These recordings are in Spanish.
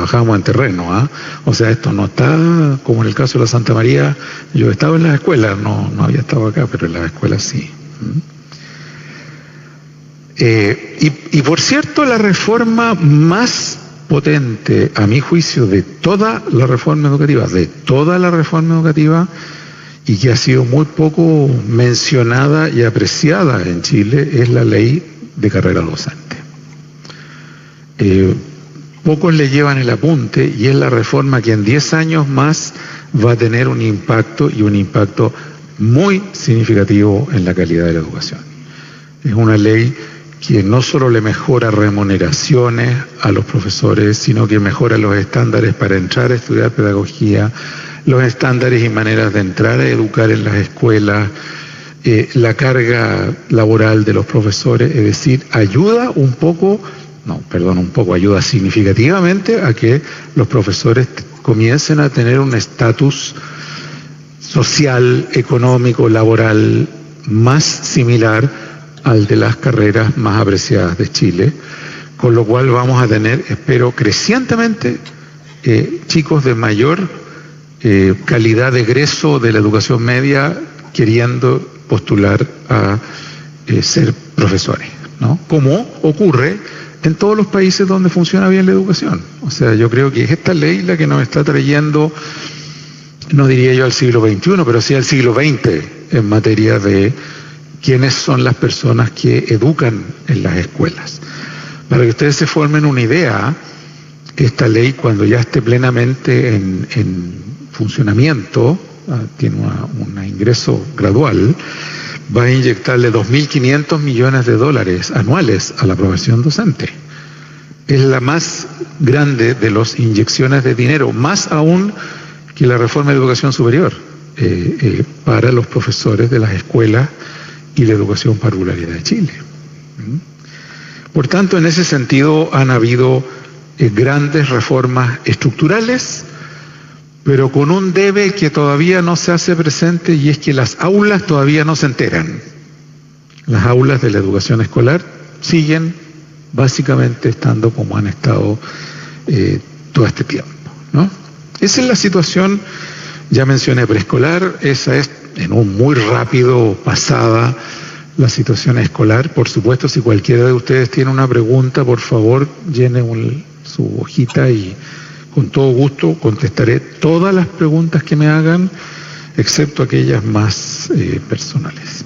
trabajábamos en terreno, ¿ah? O sea, esto no está como en el caso de la Santa María. Yo estaba en las escuelas, no había estado acá, pero en las escuelas sí. Y por cierto, la reforma más potente, a mi juicio, de toda la reforma educativa, y que ha sido muy poco mencionada y apreciada en Chile, es la ley de carrera docente. Pocos le llevan el apunte, y es la reforma que en 10 años más va a tener un impacto, y un impacto muy significativo en la calidad de la educación. Es una ley que no solo le mejora remuneraciones a los profesores, sino que mejora los estándares para entrar a estudiar pedagogía, los estándares y maneras de entrar a educar en las escuelas, la carga laboral de los profesores, es decir, ayuda significativamente a que los profesores comiencen a tener un estatus social, económico, laboral más similar al de las carreras más apreciadas de Chile, con lo cual vamos a tener, espero, crecientemente chicos de mayor calidad de egreso de la educación media queriendo postular a ser profesores, ¿no? Como ocurre en todos los países donde funciona bien la educación. O sea, yo creo que es esta ley la que nos está trayendo, no diría yo al siglo XXI, pero sí al siglo XX en materia de quiénes son las personas que educan en las escuelas. Para que ustedes se formen una idea, esta ley, cuando ya esté plenamente en funcionamiento, tiene un ingreso gradual, va a inyectarle $2.500 millones anuales a la profesión docente. Es la más grande de las inyecciones de dinero, más aún que la reforma de educación superior, para los profesores de las escuelas y la educación parvularia de Chile. Por tanto, en ese sentido han habido grandes reformas estructurales, pero con un debe que todavía no se hace presente, y es que las aulas todavía no se enteran. Las aulas de la educación escolar siguen básicamente estando como han estado todo este tiempo, ¿no? Esa es la situación. Ya mencioné preescolar, esa es en un muy rápido pasada la situación escolar. Por supuesto, si cualquiera de ustedes tiene una pregunta, por favor llene su hojita y con todo gusto contestaré todas las preguntas que me hagan, excepto aquellas más personales.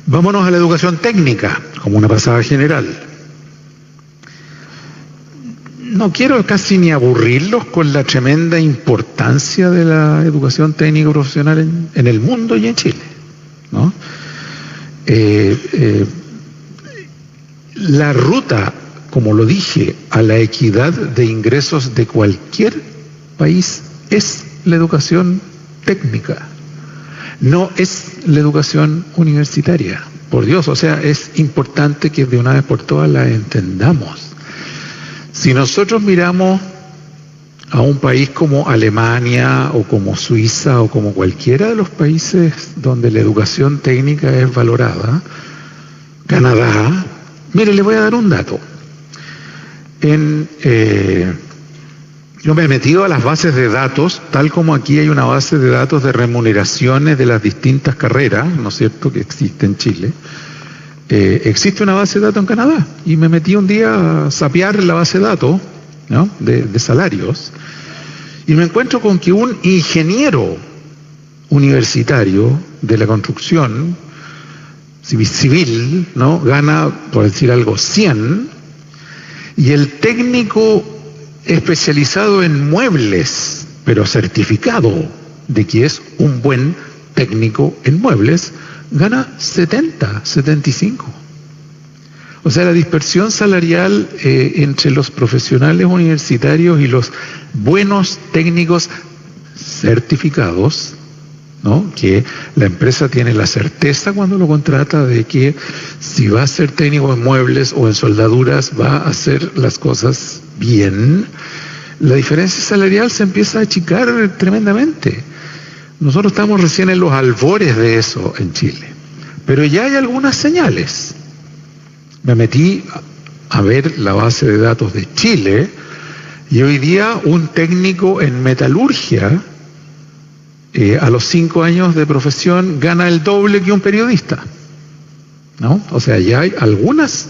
Vámonos a la educación técnica, como una pasada general. No quiero casi ni aburrirlos con la tremenda importancia de la educación técnica profesional en el mundo y en Chile, ¿no? La ruta, como lo dije, a la equidad de ingresos de cualquier país es la educación técnica, no es la educación universitaria. Por Dios, o sea, es importante que de una vez por todas la entendamos. Si nosotros miramos a un país como Alemania o como Suiza o como cualquiera de los países donde la educación técnica es valorada, Canadá, mire, le voy a dar un dato. Yo me he metido a las bases de datos, tal como aquí hay una base de datos de remuneraciones de las distintas carreras, ¿no es cierto?, que existe en Chile. Existe una base de datos en Canadá, y me metí un día a sapear la base de datos, ¿no?, de salarios, y me encuentro con que un ingeniero universitario de la construcción civil, ¿no?, gana, por decir algo, 100, y el técnico especializado en muebles, pero certificado de que es un buen técnico en muebles, gana 70, 75. O sea, la dispersión salarial entre los profesionales universitarios y los buenos técnicos certificados, ¿no?, que la empresa tiene la certeza cuando lo contrata de que si va a ser técnico en muebles o en soldaduras va a hacer las cosas bien, la diferencia salarial se empieza a achicar tremendamente. Nosotros estamos recién en los albores de eso en Chile, pero ya hay algunas señales. Me metí a ver la base de datos de Chile y hoy día un técnico en metalurgia a los 5 años de profesión gana el doble que un periodista, ¿no? O sea, ya hay algunas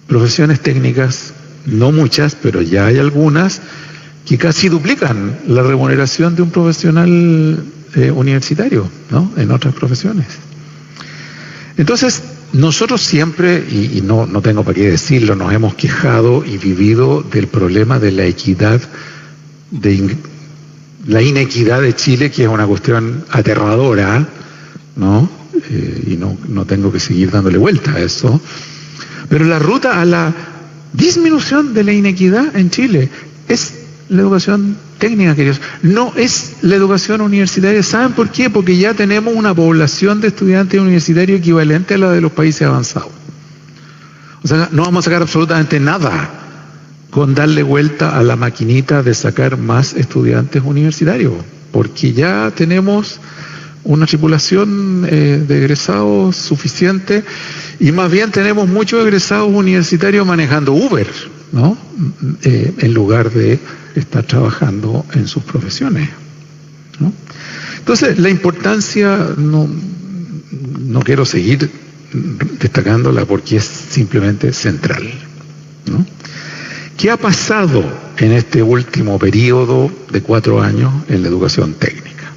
profesiones técnicas, no muchas, pero ya hay algunas que casi duplican la remuneración de un profesional universitario, ¿no? En otras profesiones. Entonces, nosotros siempre, y no tengo para qué decirlo, nos hemos quejado y vivido del problema de la equidad, la inequidad de Chile, que es una cuestión aterradora, ¿no? Y no tengo que seguir dándole vuelta a eso. Pero la ruta a la disminución de la inequidad en Chile es la educación técnica, queridos. No es la educación universitaria. ¿Saben por qué? Porque ya tenemos una población de estudiantes universitarios equivalente a la de los países avanzados. O sea, no vamos a sacar absolutamente nada con darle vuelta a la maquinita de sacar más estudiantes universitarios, porque ya tenemos una tripulación de egresados suficiente y más bien tenemos muchos egresados universitarios manejando Uber, ¿no? En lugar de estar trabajando en sus profesiones, ¿no? Entonces, la importancia, no quiero seguir destacándola porque es simplemente central, ¿no? ¿Qué ha pasado en este último periodo de 4 años en la educación técnica?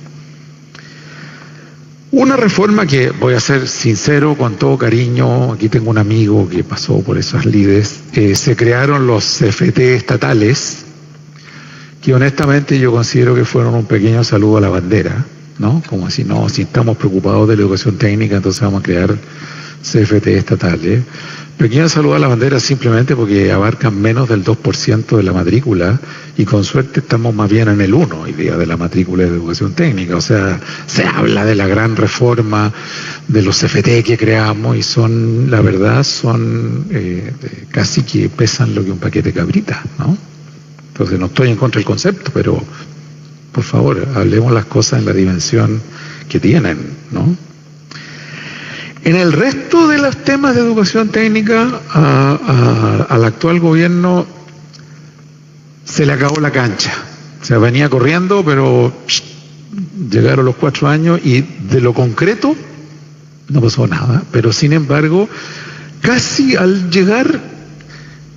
Una reforma que, voy a ser sincero, con todo cariño, aquí tengo un amigo que pasó por esas lides, se crearon los CFT estatales, que honestamente yo considero que fueron un pequeño saludo a la bandera, ¿no? Como si estamos preocupados de la educación técnica, entonces vamos a crear CFT estatales. Pequeño saludo a la bandera simplemente porque abarcan menos del 2% de la matrícula y con suerte estamos más bien en el 1% hoy día de la matrícula de educación técnica. O sea, se habla de la gran reforma de los CFT que creamos y son, la verdad, son casi que pesan lo que un paquete de cabrita, ¿no? Entonces no estoy en contra del concepto, pero por favor, hablemos las cosas en la dimensión que tienen, ¿no? En el resto de los temas de educación técnica, al actual gobierno se le acabó la cancha. O sea, venía corriendo, pero llegaron los 4 años y de lo concreto no pasó nada. Pero sin embargo, casi al llegar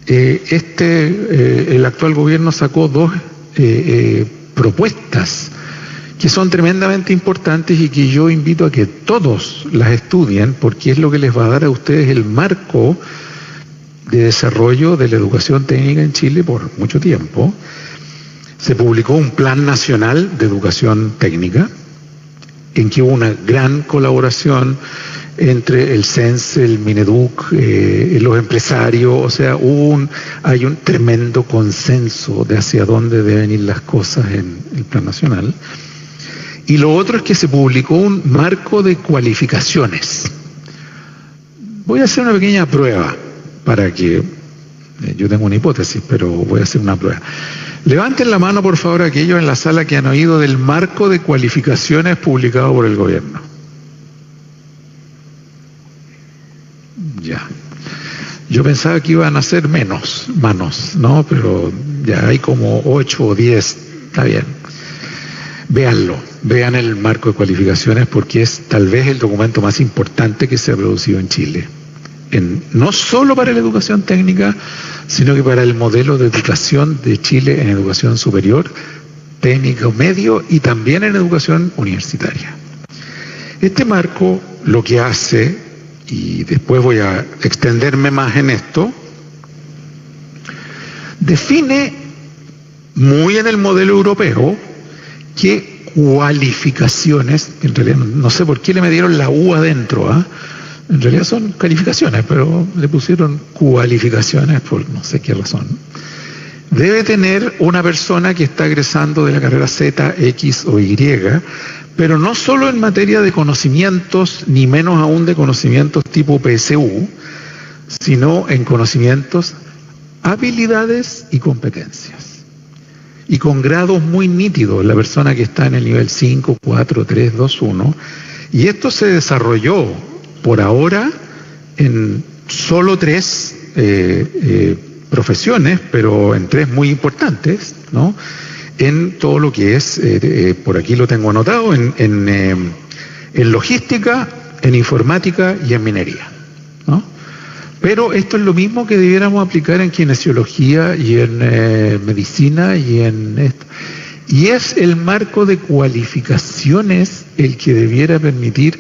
el actual gobierno sacó 2 propuestas que son tremendamente importantes y que yo invito a que todos las estudien, porque es lo que les va a dar a ustedes el marco de desarrollo de la educación técnica en Chile por mucho tiempo. Se publicó un Plan Nacional de Educación Técnica, en que hubo una gran colaboración entre el CENSE, el Mineduc, los empresarios, o sea, hay un tremendo consenso de hacia dónde deben ir las cosas en el Plan Nacional. Y lo otro es que se publicó un marco de cualificaciones. Voy a hacer una pequeña prueba para que, yo tengo una hipótesis, pero voy a hacer una prueba. Levanten la mano, por favor, aquellos en la sala que han oído del marco de cualificaciones publicado por el gobierno. Ya. Yo pensaba que iban a ser menos manos, ¿no? Pero ya hay como 8 o 10, está bien. Véanlo, vean el marco de cualificaciones porque es tal vez el documento más importante que se ha producido en Chile. No solo para la educación técnica, sino que para el modelo de educación de Chile en educación superior, técnico medio y también en educación universitaria. Este marco lo que hace, y después voy a extenderme más en esto, define muy en el modelo europeo qué cualificaciones, en realidad no sé por qué le metieron la U adentro, ¿eh? En realidad son calificaciones, pero le pusieron cualificaciones por no sé qué razón. Debe tener una persona que está egresando de la carrera Z, X o Y, pero no solo en materia de conocimientos, ni menos aún de conocimientos tipo PSU, sino en conocimientos, habilidades y competencias. Y con grados muy nítidos, la persona que está en el nivel 5, 4, 3, 2, 1, y esto se desarrolló por ahora en solo 3 profesiones, pero en 3 muy importantes, ¿no? En todo lo que es, por aquí lo tengo anotado, en logística, en informática y en minería, ¿no? Pero esto es lo mismo que debiéramos aplicar en kinesiología y en medicina y en esto. Y es el marco de cualificaciones el que debiera permitir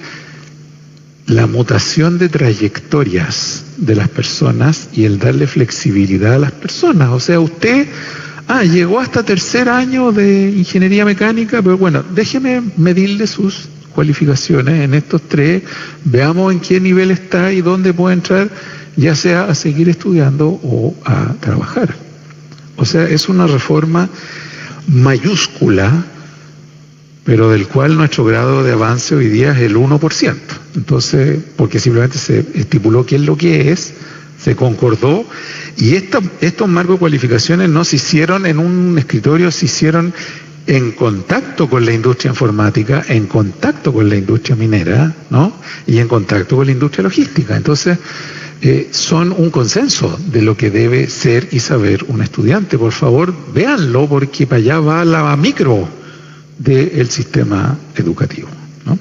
la mutación de trayectorias de las personas y el darle flexibilidad a las personas. O sea, usted llegó hasta 3er año de ingeniería mecánica, pero bueno, déjeme medirle sus cualificaciones en estos 3, veamos en qué nivel está y dónde puede entrar, ya sea a seguir estudiando o a trabajar. O sea, es una reforma mayúscula, pero del cual nuestro grado de avance hoy día es el 1%. Entonces, porque simplemente se estipuló qué es lo que es, se concordó, y estos marcos de cualificaciones no se hicieron en un escritorio, se hicieron en contacto con la industria informática, en contacto con la industria minera, ¿no? Y en contacto con la industria logística. Entonces, son un consenso de lo que debe ser y saber un estudiante. Por favor, véanlo, porque para allá va la micro del sistema educativo, ¿no?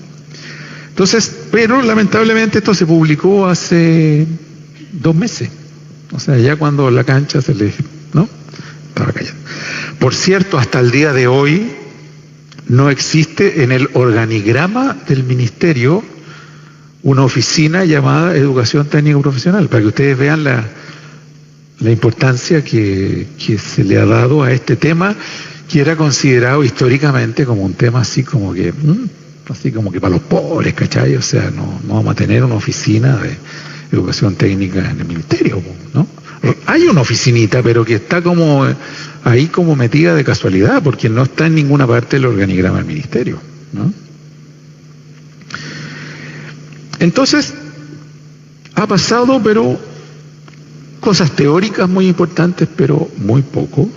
Entonces, pero lamentablemente esto se publicó hace 2 meses. O sea, ya cuando la cancha se le, ¿no? Estaba callando. Por cierto, hasta el día de hoy no existe en el organigrama del ministerio una oficina llamada Educación Técnico Profesional, para que ustedes vean la importancia que se le ha dado a este tema, que era considerado históricamente como un tema así como que para los pobres, ¿cachai? O sea, no vamos a tener una oficina de educación técnica en el ministerio, ¿no? Hay una oficinita, pero que está como ahí como metida de casualidad, porque no está en ninguna parte del organigrama del ministerio, ¿no? Entonces, ha pasado, pero cosas teóricas muy importantes, pero muy poco.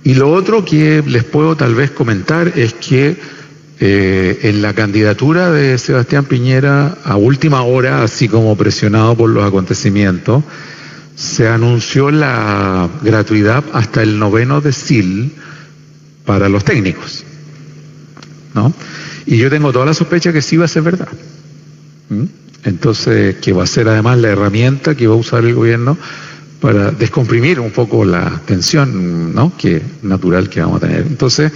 Y lo otro que les puedo tal vez comentar es que en la candidatura de Sebastián Piñera, a última hora, así como presionado por los acontecimientos, se anunció la gratuidad hasta el 9º decil para los técnicos, ¿no? Y yo tengo toda la sospecha que sí va a ser verdad. Entonces, que va a ser además la herramienta que va a usar el gobierno para descomprimir un poco la tensión, ¿no?, que natural que vamos a tener. Entonces,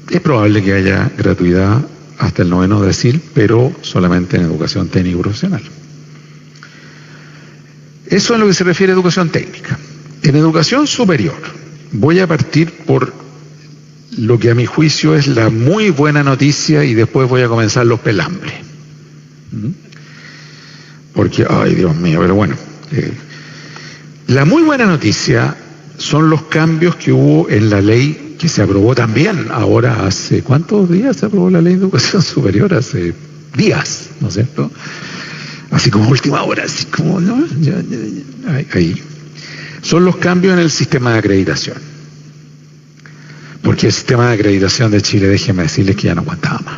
es probable que haya gratuidad hasta el 9º decil, pero solamente en educación técnica y profesional. Eso es lo que se refiere a educación técnica. En educación superior, voy a partir por lo que a mi juicio es la muy buena noticia y después voy a comenzar los pelambres. Porque, ay Dios mío, pero bueno. La muy buena noticia son los cambios que hubo en la ley que se aprobó también ahora hace, ¿cuántos días se aprobó la ley de educación superior? Hace días, ¿no es cierto? Así como última hora, así como, ¿no? Ahí. Son los cambios en el sistema de acreditación. Porque el sistema de acreditación de Chile, déjenme decirles que ya no aguantaba más.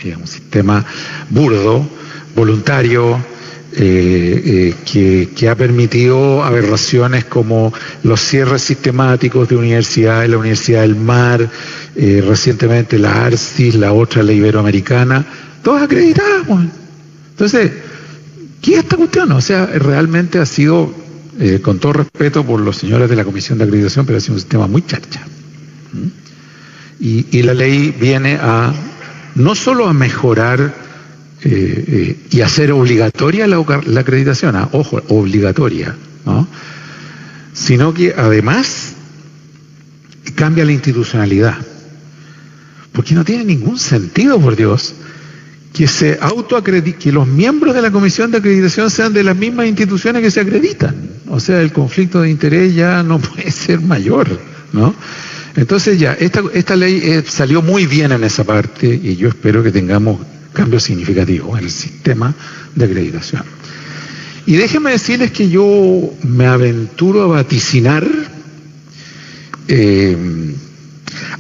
Es un sistema burdo, voluntario, que ha permitido aberraciones como los cierres sistemáticos de universidades, la Universidad del Mar, recientemente la ARCIS, la otra, la Iberoamericana, todas acreditadas. Entonces, ¿qué es esta cuestión? O sea, realmente ha sido, con todo respeto por los señores de la Comisión de Acreditación, pero ha sido un sistema muy charcha. Y la ley viene a no solo a mejorar y hacer obligatoria la acreditación, ojo, obligatoria, ¿no?, sino que además cambia la institucionalidad. Porque no tiene ningún sentido, por Dios, que se que los miembros de la Comisión de Acreditación sean de las mismas instituciones que se acreditan. O sea, el conflicto de interés ya no puede ser mayor, ¿no? Entonces ya, esta ley salió muy bien en esa parte y yo espero que tengamos cambios significativos en el sistema de acreditación. Y déjenme decirles que yo me aventuro a vaticinar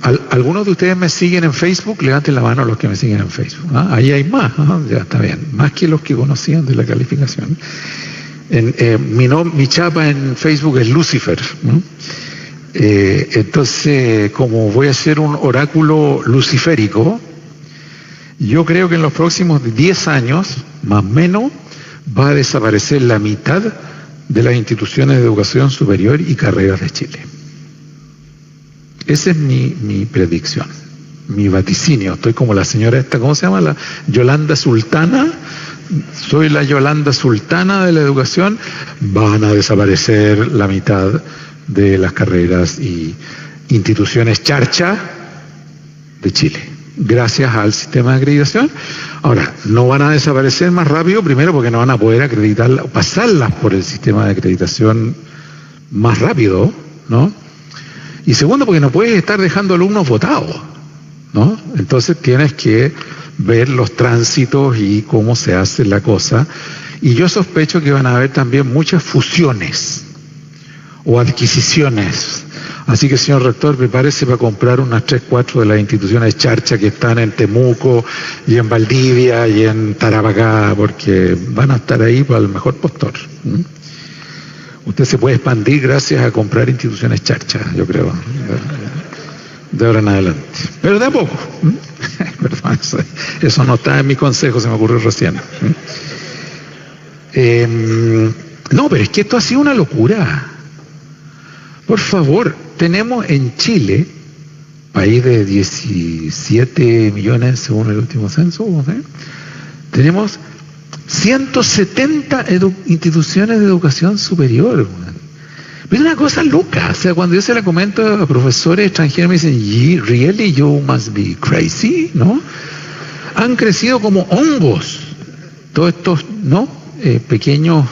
Algunos de ustedes me siguen en Facebook, levanten la mano los que me siguen en Facebook. ¿Ah? Ahí hay más, ¿no? Ya está bien, más que los que conocían de la calificación. Mi chapa en Facebook es Lucifer, ¿no? Entonces, como voy a hacer un oráculo luciférico, yo creo que en los próximos 10 años, más o menos, va a desaparecer la mitad de las instituciones de educación superior y carreras de Chile. Esa es mi predicción, mi vaticinio. Estoy como la señora esta, ¿cómo se llama? La Yolanda Sultana. Soy la Yolanda Sultana de la educación. Van a desaparecer la mitad de las carreras y instituciones charcha de Chile, gracias al sistema de acreditación. Ahora, no van a desaparecer más rápido, primero porque no van a poder acreditarlas, pasarlas por el sistema de acreditación más rápido, ¿no? Y segundo, porque no puedes estar dejando alumnos votados, ¿no? Entonces tienes que ver los tránsitos y cómo se hace la cosa. Y yo sospecho que van a haber también muchas fusiones o adquisiciones. Así que, señor rector, prepárese para comprar unas 3, 4 de las instituciones charcha que están en Temuco y en Valdivia y en Tarapacá, porque van a estar ahí para el mejor postor. Usted se puede expandir gracias a comprar instituciones charcha, yo creo, de ahora en adelante. Pero de a poco. Perdón, eso no está en mi consejo, se me ocurrió recién. No, pero es que esto ha sido una locura. Por favor, tenemos en Chile, país de 17 millones según el último censo, ¿sí? Tenemos 170 instituciones de educación superior. Es una cosa loca. O sea, cuando yo se la comento a profesores extranjeros me dicen, really, you must be crazy, ¿no? Han crecido como hongos todos estos, ¿no? Pequeños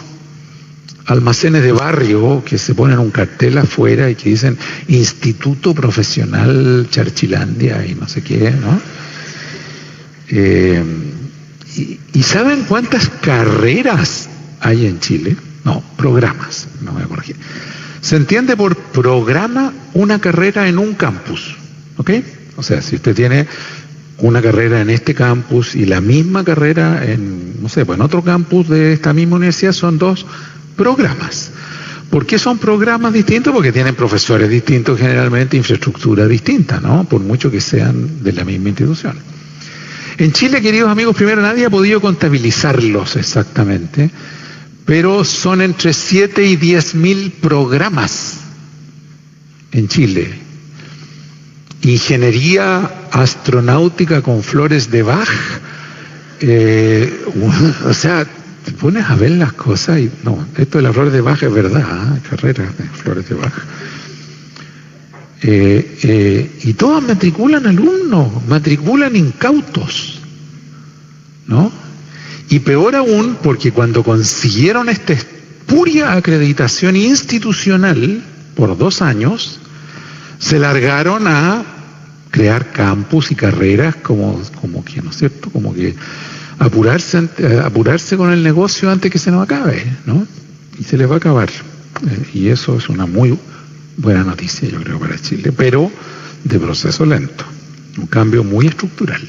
almacenes de barrio que se ponen un cartel afuera y que dicen Instituto Profesional Charchilandia y no sé qué, ¿no? ¿Y saben cuántas carreras hay en Chile? No, programas, no voy a corregir. Se entiende por programa una carrera en un campus, ¿ok? O sea, si usted tiene una carrera en este campus y la misma carrera en, no sé, pues en otro campus de esta misma universidad, son 2 programas. ¿Por qué son programas distintos? Porque tienen profesores distintos, generalmente infraestructura distinta, ¿no? Por mucho que sean de la misma institución. En Chile, queridos amigos, primero nadie ha podido contabilizarlos exactamente, pero son entre 7 y 10 mil programas en Chile. Ingeniería astronáutica con flores de Bach, o sea, te pones a ver las cosas y no, esto de las flores de Bach es verdad, carrera de flores de Bach. Y todos matriculan alumnos, matriculan incautos, ¿no? Y peor aún, porque cuando consiguieron esta espuria acreditación institucional por 2 años, se largaron a crear campus y carreras como que, ¿no es cierto?, como que apurarse con el negocio antes que se nos acabe, ¿no? Y se les va a acabar. Y eso es una muy buena noticia, yo creo, para Chile, pero de proceso lento, un cambio muy estructural.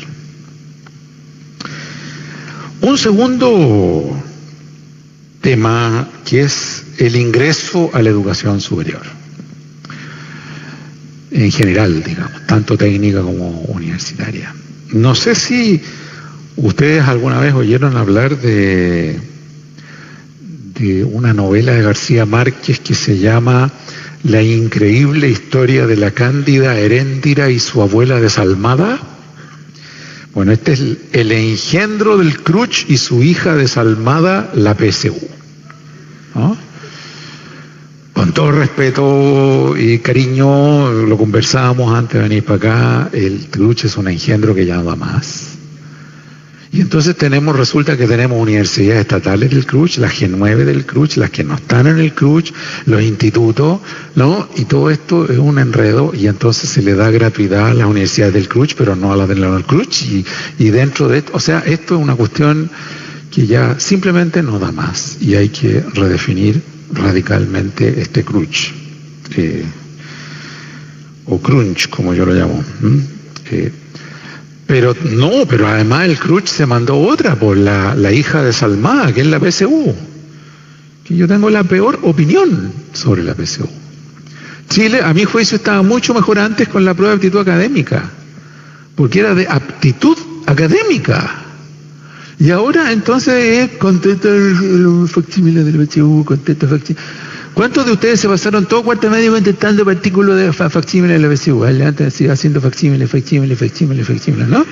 Un segundo tema que es el ingreso a la educación superior, en general, digamos, tanto técnica como universitaria. No sé si ustedes alguna vez oyeron hablar de una novela de García Márquez que se llama La increíble historia de la Cándida Heréndira y su abuela desalmada. Bueno, este es el engendro del Cruch y su hija desalmada, la PSU, ¿no? Con todo respeto y cariño, lo conversábamos antes de venir para acá, el Cruch es un engendro que ya no da más. Y entonces resulta que tenemos universidades estatales del Cruch, las G9 del Cruch, las que no están en el Cruch, los institutos, ¿no? Y todo esto es un enredo y entonces se le da gratuidad a las universidades del Cruch, pero no a las del Cruch. Y dentro de esto, o sea, esto es una cuestión que ya simplemente no da más y hay que redefinir radicalmente este Cruch. o crunch, como yo lo llamo. Pero además el crunch se mandó otra por la hija de Salmá, que es la PSU. Que yo tengo la peor opinión sobre la PSU. Chile, a mi juicio, estaba mucho mejor antes con la prueba de aptitud académica, porque era de aptitud académica. Y ahora entonces es contento el facsímile del PSU, contento facsímile. ¿Cuántos de ustedes se pasaron todo cuarto medio intentando partículas de facsímile de la PSU? Antes haciendo facsímile, ¿no?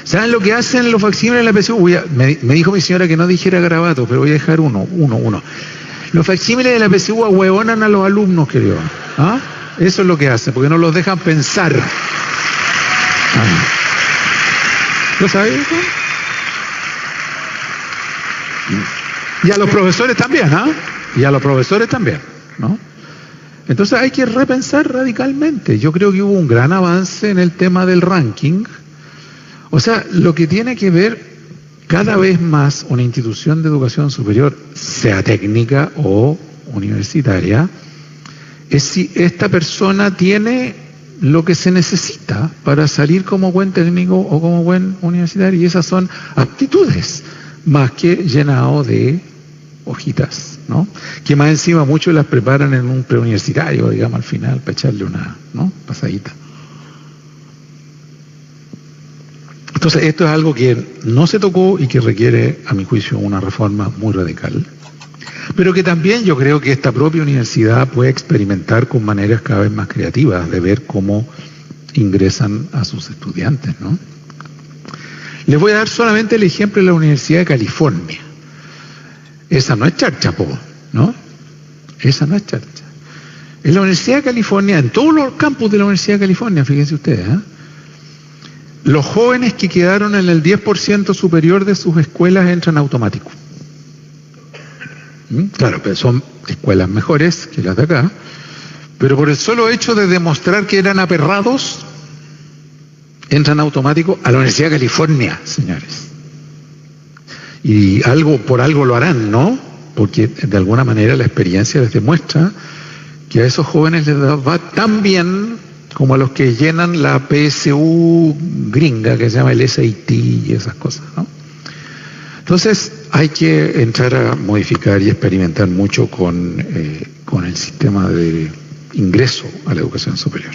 ¿Saben lo que hacen los facsímiles de la PSU? Me dijo mi señora que no dijera garabato, pero voy a dejar uno. Los facsímiles de la PSU ahueonan a los alumnos, querido. ¿Ah? Eso es lo que hacen, porque no los dejan pensar. ¿Lo sabes? Y a los profesores también, ¿ah? Y a los profesores también, ¿no? Entonces hay que repensar radicalmente. Yo creo que hubo un gran avance en el tema del ranking. O sea, lo que tiene que ver cada vez más una institución de educación superior, sea técnica o universitaria, es si esta persona tiene lo que se necesita para salir como buen técnico o como buen universitario, y esas son aptitudes, más que llenado de hojitas, ¿no? Que más encima muchos las preparan en un preuniversitario, digamos, al final, para echarle una, ¿no?, pasadita. Entonces, esto es algo que no se tocó y que requiere, a mi juicio, una reforma muy radical. Pero que también yo creo que esta propia universidad puede experimentar con maneras cada vez más creativas de ver cómo ingresan a sus estudiantes, ¿no? Les voy a dar solamente el ejemplo de la Universidad de California. Esa no es charcha, ¿no? Esa no es charcha. En la Universidad de California, en todos los campus de la Universidad de California, fíjense ustedes, los jóvenes que quedaron en el 10% superior de sus escuelas entran automático. Claro, pero son escuelas mejores que las de acá, pero por el solo hecho de demostrar que eran aperrados, entran automático a la Universidad de California, señores. Y por algo lo harán, ¿no? Porque de alguna manera la experiencia les demuestra que a esos jóvenes les va tan bien como a los que llenan la PSU gringa, que se llama el SAT y esas cosas, ¿no? Entonces hay que entrar a modificar y experimentar mucho con el sistema de ingreso a la educación superior.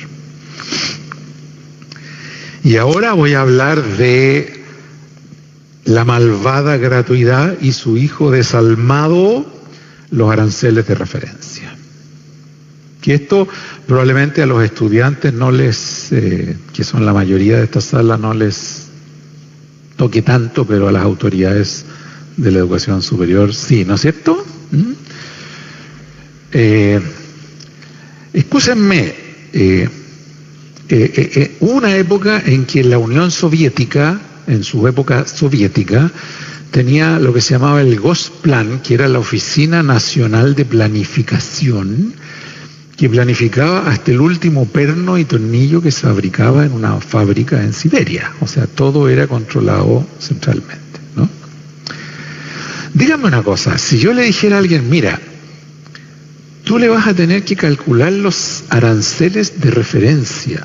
Y ahora voy a hablar de la malvada gratuidad y su hijo desalmado, los aranceles de referencia. Que esto probablemente a los estudiantes no les, que son la mayoría de esta sala, no les toque tanto, pero a las autoridades de la educación superior sí, ¿no es cierto? Excúsenme, hubo una época en que la Unión Soviética, en su época soviética, tenía lo que se llamaba el Gosplan, que era la Oficina Nacional de Planificación, que planificaba hasta el último perno y tornillo que se fabricaba en una fábrica en Siberia. O sea, todo era controlado centralmente, ¿no? Dígame una cosa, si yo le dijera a alguien, mira, tú le vas a tener que calcular los aranceles de referencia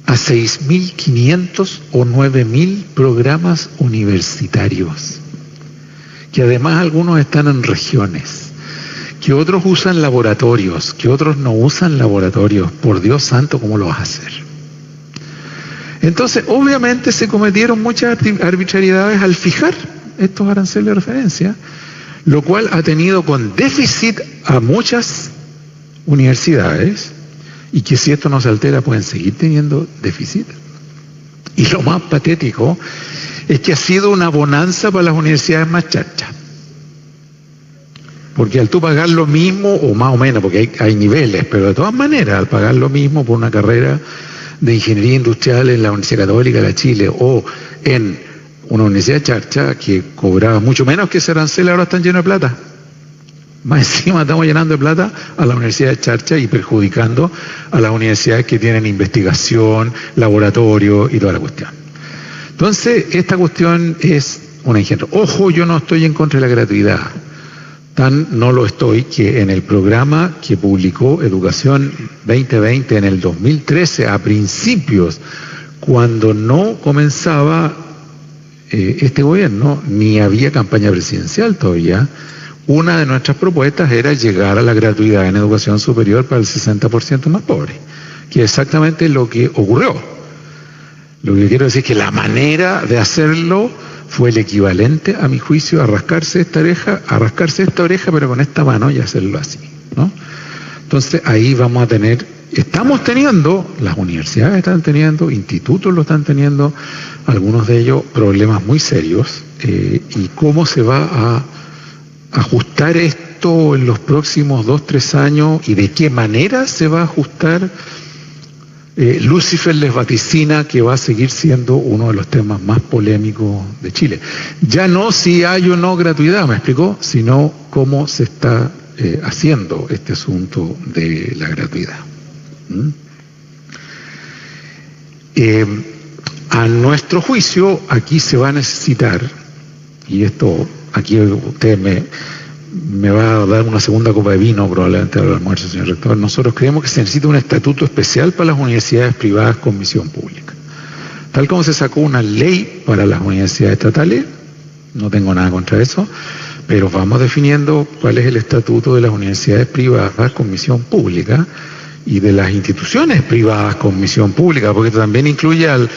a 6.500 o 9.000 programas universitarios, que además algunos están en regiones, que otros usan laboratorios, que otros no usan laboratorios. Por Dios santo, ¿cómo lo vas a hacer? Entonces, obviamente se cometieron muchas arbitrariedades al fijar estos aranceles de referencia, lo cual ha tenido con déficit a muchas universidades, y que si esto no se altera pueden seguir teniendo déficit. Y lo más patético es que ha sido una bonanza para las universidades más chachas. Porque al tú pagar lo mismo, o más o menos, porque hay niveles, pero de todas maneras, al pagar lo mismo por una carrera de ingeniería industrial en la Universidad Católica de Chile o en una universidad charcha que cobraba mucho menos que ese arancel, ahora están llenos de plata. Más encima estamos llenando de plata a la Universidad de Charcha y perjudicando a las universidades que tienen investigación, laboratorio y toda la cuestión. Entonces, esta cuestión es una ingeniería. Ojo, yo no estoy en contra de la gratuidad. tan no lo estoy que en el programa que publicó Educación 2020 en el 2013, a principios, cuando no comenzaba este gobierno, ni había campaña presidencial todavía, una de nuestras propuestas era llegar a la gratuidad en educación superior para el 60% más pobre, que es exactamente lo que ocurrió. Lo que quiero decir es que la manera de hacerlo fue el equivalente, a mi juicio, a rascarse esta oreja, pero con esta mano y hacerlo así, ¿no? Entonces ahí vamos a tener, estamos teniendo, las universidades están teniendo, institutos lo están teniendo, algunos de ellos problemas muy serios, y cómo se va a ajustar esto en los próximos 2-3 años y de qué manera se va a ajustar. Lucifer les vaticina que va a seguir siendo uno de los temas más polémicos de Chile. Ya no si hay o no gratuidad, ¿me explicó? Sino cómo se está haciendo este asunto de la gratuidad. A nuestro juicio, aquí se va a necesitar, y esto, aquí usted me va a dar una segunda copa de vino probablemente al almuerzo, señor rector. Nosotros creemos que se necesita un estatuto especial para las universidades privadas con misión pública. Tal como se sacó una ley para las universidades estatales, no tengo nada contra eso, pero vamos definiendo cuál es el estatuto de las universidades privadas con misión pública y de las instituciones privadas con misión pública, porque también incluye al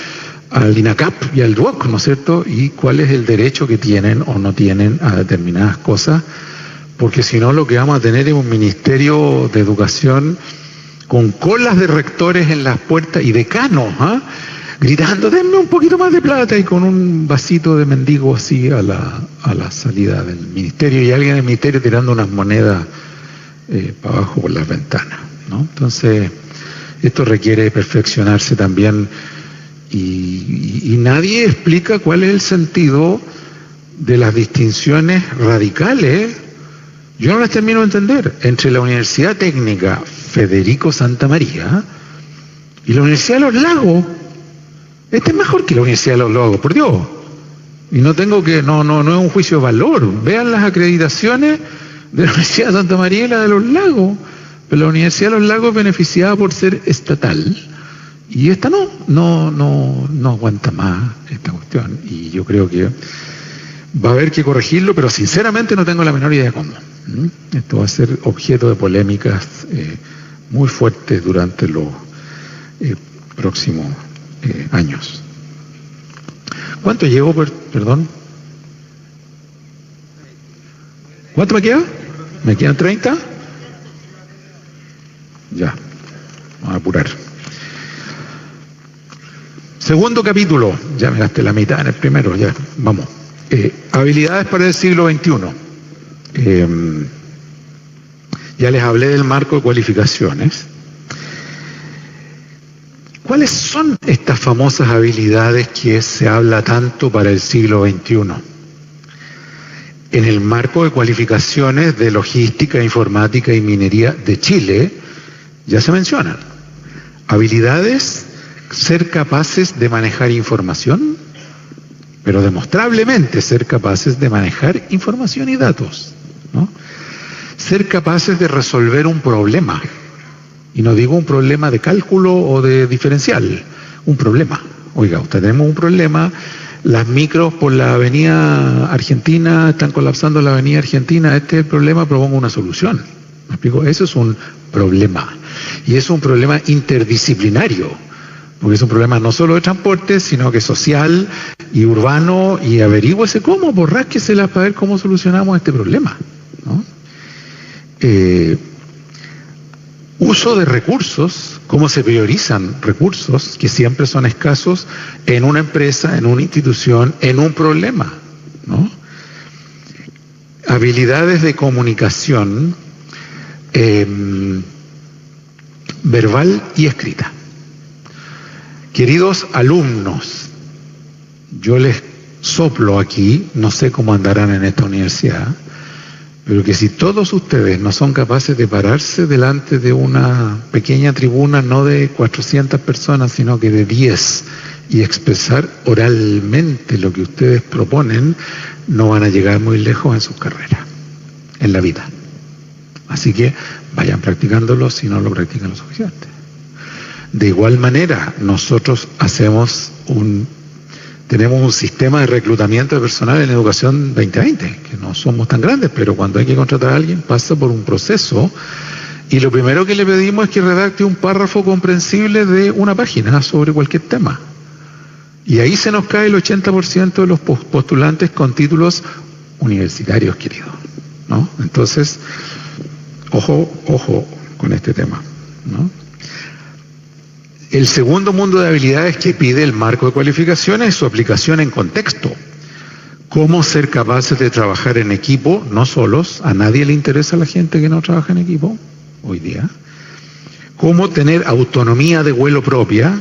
INACAP y al DUOC, ¿no es cierto? Y cuál es el derecho que tienen o no tienen a determinadas cosas, porque si no lo que vamos a tener es un ministerio de educación con colas de rectores en las puertas y decanos, gritando, denme un poquito más de plata, y con un vasito de mendigo así a la salida del ministerio, y alguien en el ministerio tirando unas monedas para abajo por las ventanas, ¿no? Entonces, esto requiere perfeccionarse también, y nadie explica cuál es el sentido de las distinciones radicales. Yo no las termino de entender, entre la Universidad Técnica Federico Santa María y la Universidad de los Lagos. Esta es mejor que la Universidad de los Lagos, por Dios. Y no es un juicio de valor. Vean las acreditaciones de la Universidad de Santa María y la de los Lagos. Pero la Universidad de los Lagos es beneficiada por ser estatal. Y esta no aguanta más esta cuestión. Y yo creo que va a haber que corregirlo, pero sinceramente no tengo la menor idea de cómo. Esto va a ser objeto de polémicas muy fuertes durante los próximos años. ¿Cuánto llevo? Perdón. ¿Cuánto me queda? ¿Me quedan 30? Ya, vamos a apurar. Segundo capítulo, ya me gasté la mitad en el primero, ya, vamos. Habilidades para el siglo XXI. Ya les hablé del marco de cualificaciones. ¿Cuáles son estas famosas habilidades que se habla tanto para el siglo XXI? En el marco de cualificaciones de logística, informática y minería de Chile, ya se mencionan. Habilidades, ser capaces de manejar información, pero demostrablemente ser capaces de manejar información y datos, ¿no? Ser capaces de resolver un problema, y no digo un problema de cálculo o de diferencial, un problema. Oiga, usted tenemos un problema, las micros por la avenida Argentina están colapsando la avenida Argentina, este es el problema, propongo una solución. ¿Me explico? Eso es un problema, y es un problema interdisciplinario, porque es un problema no solo de transporte, sino que social y urbano, y averígüese cómo, rásquesela para ver cómo solucionamos este problema, ¿no? Uso de recursos, cómo se priorizan recursos que siempre son escasos en una empresa, en una institución, en un problema, ¿no? Habilidades de comunicación verbal y escrita. Queridos alumnos, yo les soplo aquí, no sé cómo andarán en esta universidad, pero que si todos ustedes no son capaces de pararse delante de una pequeña tribuna, no de 400 personas, sino que de 10, y expresar oralmente lo que ustedes proponen, no van a llegar muy lejos en sus carreras. en la vida. Así que vayan practicándolo si no lo practican lo suficiente. De igual manera, nosotros tenemos un sistema de reclutamiento de personal en educación 2020, que no somos tan grandes, pero cuando hay que contratar a alguien pasa por un proceso y lo primero que le pedimos es que redacte un párrafo comprensible de una página sobre cualquier tema. Y ahí se nos cae el 80% de los postulantes con títulos universitarios, querido, ¿no? Entonces, ojo con este tema, ¿no? El segundo mundo de habilidades que pide el marco de cualificaciones es su aplicación en contexto. Cómo ser capaces de trabajar en equipo, no solos. A nadie le interesa la gente que no trabaja en equipo hoy día. Cómo tener autonomía de vuelo propia.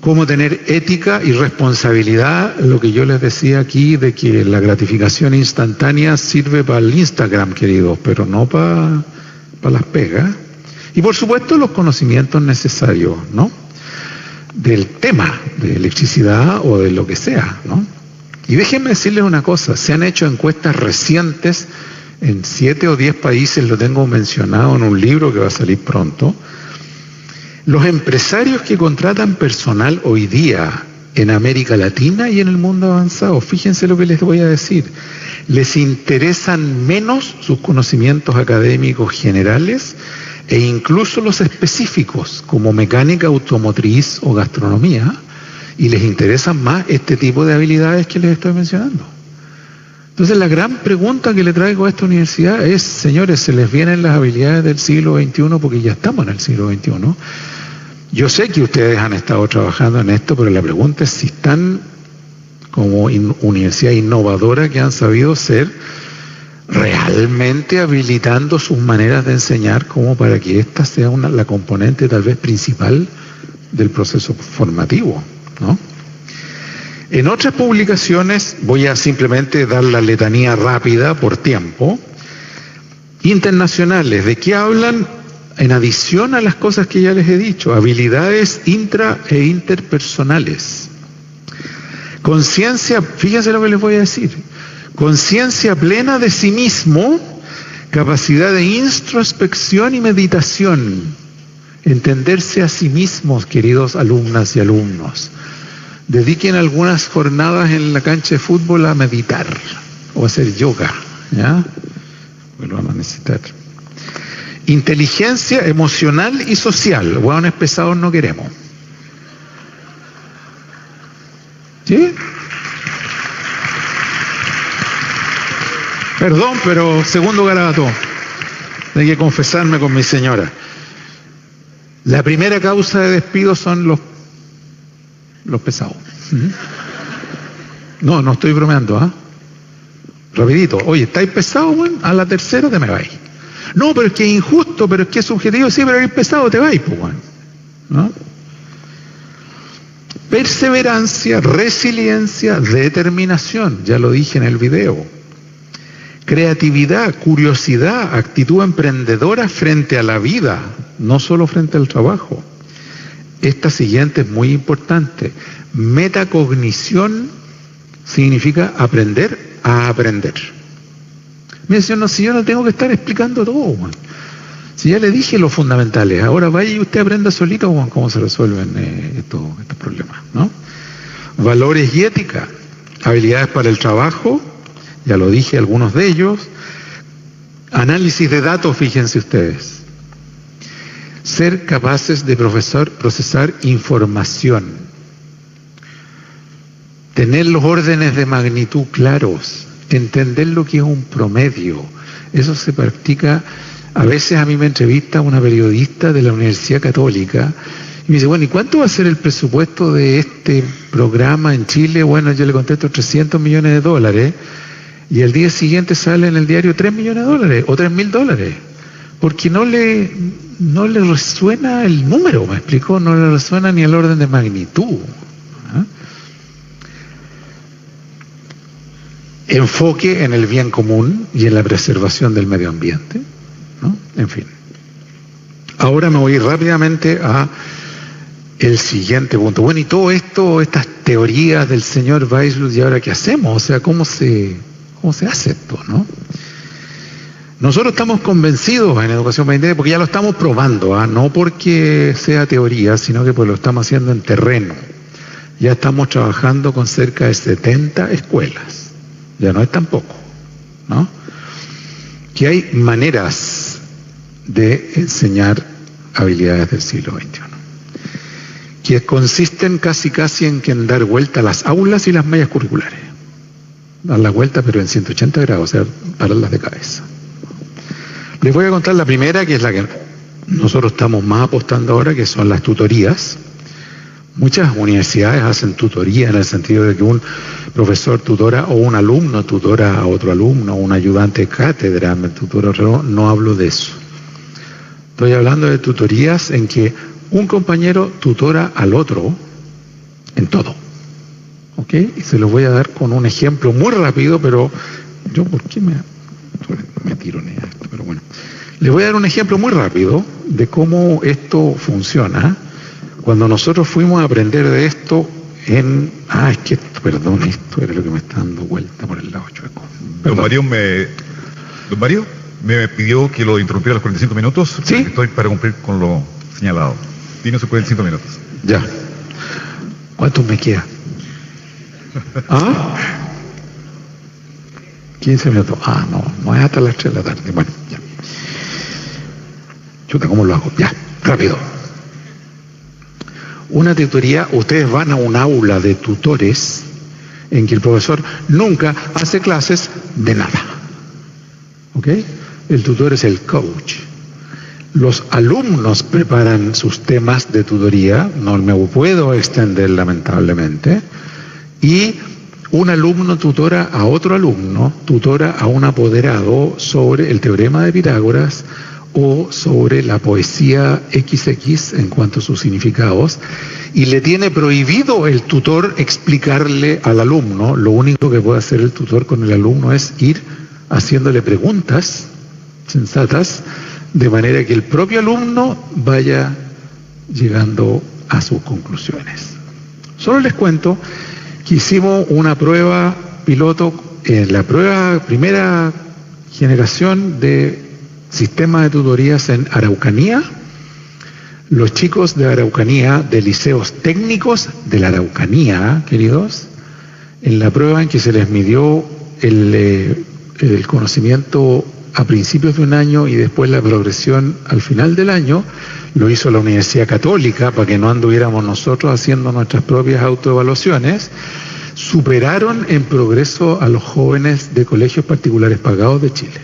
Cómo tener ética y responsabilidad. Lo que yo les decía aquí de que la gratificación instantánea sirve para el Instagram, queridos, pero no para las pegas. Y por supuesto los conocimientos necesarios, ¿no? Del tema de electricidad o de lo que sea, ¿no? Y déjenme decirles una cosa, se han hecho encuestas recientes en 7 o 10 países, lo tengo mencionado en un libro que va a salir pronto. Los empresarios que contratan personal hoy día en América Latina y en el mundo avanzado, fíjense lo que les voy a decir, les interesan menos sus conocimientos académicos generales e incluso los específicos, como mecánica automotriz o gastronomía, y les interesan más este tipo de habilidades que les estoy mencionando. Entonces la gran pregunta que le traigo a esta universidad es, señores, ¿se les vienen las habilidades del siglo XXI? Porque ya estamos en el siglo XXI. Yo sé que ustedes han estado trabajando en esto, pero la pregunta es si están como universidad innovadora que han sabido ser realmente habilitando sus maneras de enseñar como para que esta sea la componente tal vez principal del proceso formativo, ¿no? En otras publicaciones, voy a simplemente dar la letanía rápida por tiempo, internacionales, ¿de qué hablan? En adición a las cosas que ya les he dicho, habilidades intra e interpersonales. Conciencia, fíjense lo que les voy a decir, conciencia plena de sí mismo, capacidad de introspección y meditación, entenderse a sí mismos, queridos alumnas y alumnos. Dediquen algunas jornadas en la cancha de fútbol a meditar o a hacer yoga, ¿ya? Pues lo van a necesitar. Inteligencia emocional y social. Hueones pesados no queremos. ¿Sí? Perdón, pero segundo garabato. Hay que confesarme con mi señora. La primera causa de despido son los pesados. No estoy bromeando, ¿ah? Rapidito. Oye, ¿estáis pesados, weón? A la tercera te me vais. No, pero es que es injusto, pero es que es subjetivo. Sí, pero eres pesado, te vais, pues, weón. ¿No? Perseverancia, resiliencia, determinación. Ya lo dije en el video. Creatividad, curiosidad, actitud emprendedora frente a la vida, no solo frente al trabajo. Esta siguiente es muy importante. Metacognición significa aprender a aprender. Mire, señor, si yo no tengo que estar explicando todo, man. Si ya le dije los fundamentales, ahora vaya y usted aprenda solito, man, cómo se resuelven estos problemas, ¿no? Valores y ética, habilidades para el trabajo, ya lo dije, algunos de ellos. Análisis de datos, fíjense ustedes. Ser capaces de procesar información. Tener los órdenes de magnitud claros. Entender lo que es un promedio. Eso se practica. A veces a mí me entrevista una periodista de la Universidad Católica y me dice, bueno, ¿y cuánto va a ser el presupuesto de este programa en Chile? Bueno, yo le contesto $300 millones. Y el día siguiente sale en el diario $3 millones o $3.000, porque no le resuena el número, ¿me explico? No le resuena ni el orden de magnitud. ¿Ah? Enfoque en el bien común y en la preservación del medio ambiente, ¿no? En fin. Ahora me voy rápidamente a el siguiente punto. Bueno, y todo esto, estas teorías del señor Weissluth, ¿y ahora qué hacemos? O sea, ¿cómo se hace esto, no? Nosotros estamos convencidos en Educación 2020 porque ya lo estamos probando, no porque sea teoría, sino que pues lo estamos haciendo en terreno. Ya estamos trabajando con cerca de 70 escuelas, ya no es tan poco, ¿no? Que hay maneras de enseñar habilidades del siglo XXI, que consisten casi en dar vuelta a las aulas y las mallas curriculares. Dar la vuelta pero en 180 grados, o sea, pararlas de cabeza. Les voy a contar la primera, que es la que nosotros estamos más apostando ahora, que son las tutorías. Muchas universidades hacen tutoría en el sentido de que un profesor tutora o un alumno tutora a otro alumno, un ayudante de cátedra me tutora a otro. No hablo de eso. Estoy hablando de tutorías en que un compañero tutora al otro en todo. ¿Ok? Y se los voy a dar con un ejemplo muy rápido, pero yo, ¿por qué me tironea esto? Pero bueno, les voy a dar un ejemplo muy rápido de cómo esto funciona. Cuando nosotros fuimos a aprender de esto en... es que esto, perdón, esto era lo que me está dando vuelta por el lado chueco. Don Mario me pidió que lo interrumpiera a los 45 minutos. ¿Sí? Estoy para cumplir con lo señalado. Tiene sus 45 minutos. Ya. ¿Cuánto me queda? 15 minutos. No es hasta las 3 de la tarde. Bueno, ya. Chuta, ¿cómo lo hago? Ya, rápido. Una tutoría, ustedes van a un aula de tutores en que el profesor nunca hace clases de nada. ¿Ok? El tutor es el coach. Los alumnos preparan sus temas de tutoría, no me puedo extender lamentablemente, y un alumno tutora a otro alumno, tutora a un apoderado sobre el teorema de Pitágoras o sobre la poesía XX en cuanto a sus significados, y le tiene prohibido el tutor explicarle al alumno. Lo único que puede hacer el tutor con el alumno es ir haciéndole preguntas sensatas, de manera que el propio alumno vaya llegando a sus conclusiones. Solo les cuento que hicimos una prueba piloto, en la primera generación de sistema de tutorías en Araucanía. Los chicos de Araucanía, de liceos técnicos de la Araucanía, queridos, en la prueba en que se les midió el conocimiento a principios de un año y después la progresión al final del año, lo hizo la Universidad Católica para que no anduviéramos nosotros haciendo nuestras propias autoevaluaciones, superaron en progreso a los jóvenes de colegios particulares pagados de Chile.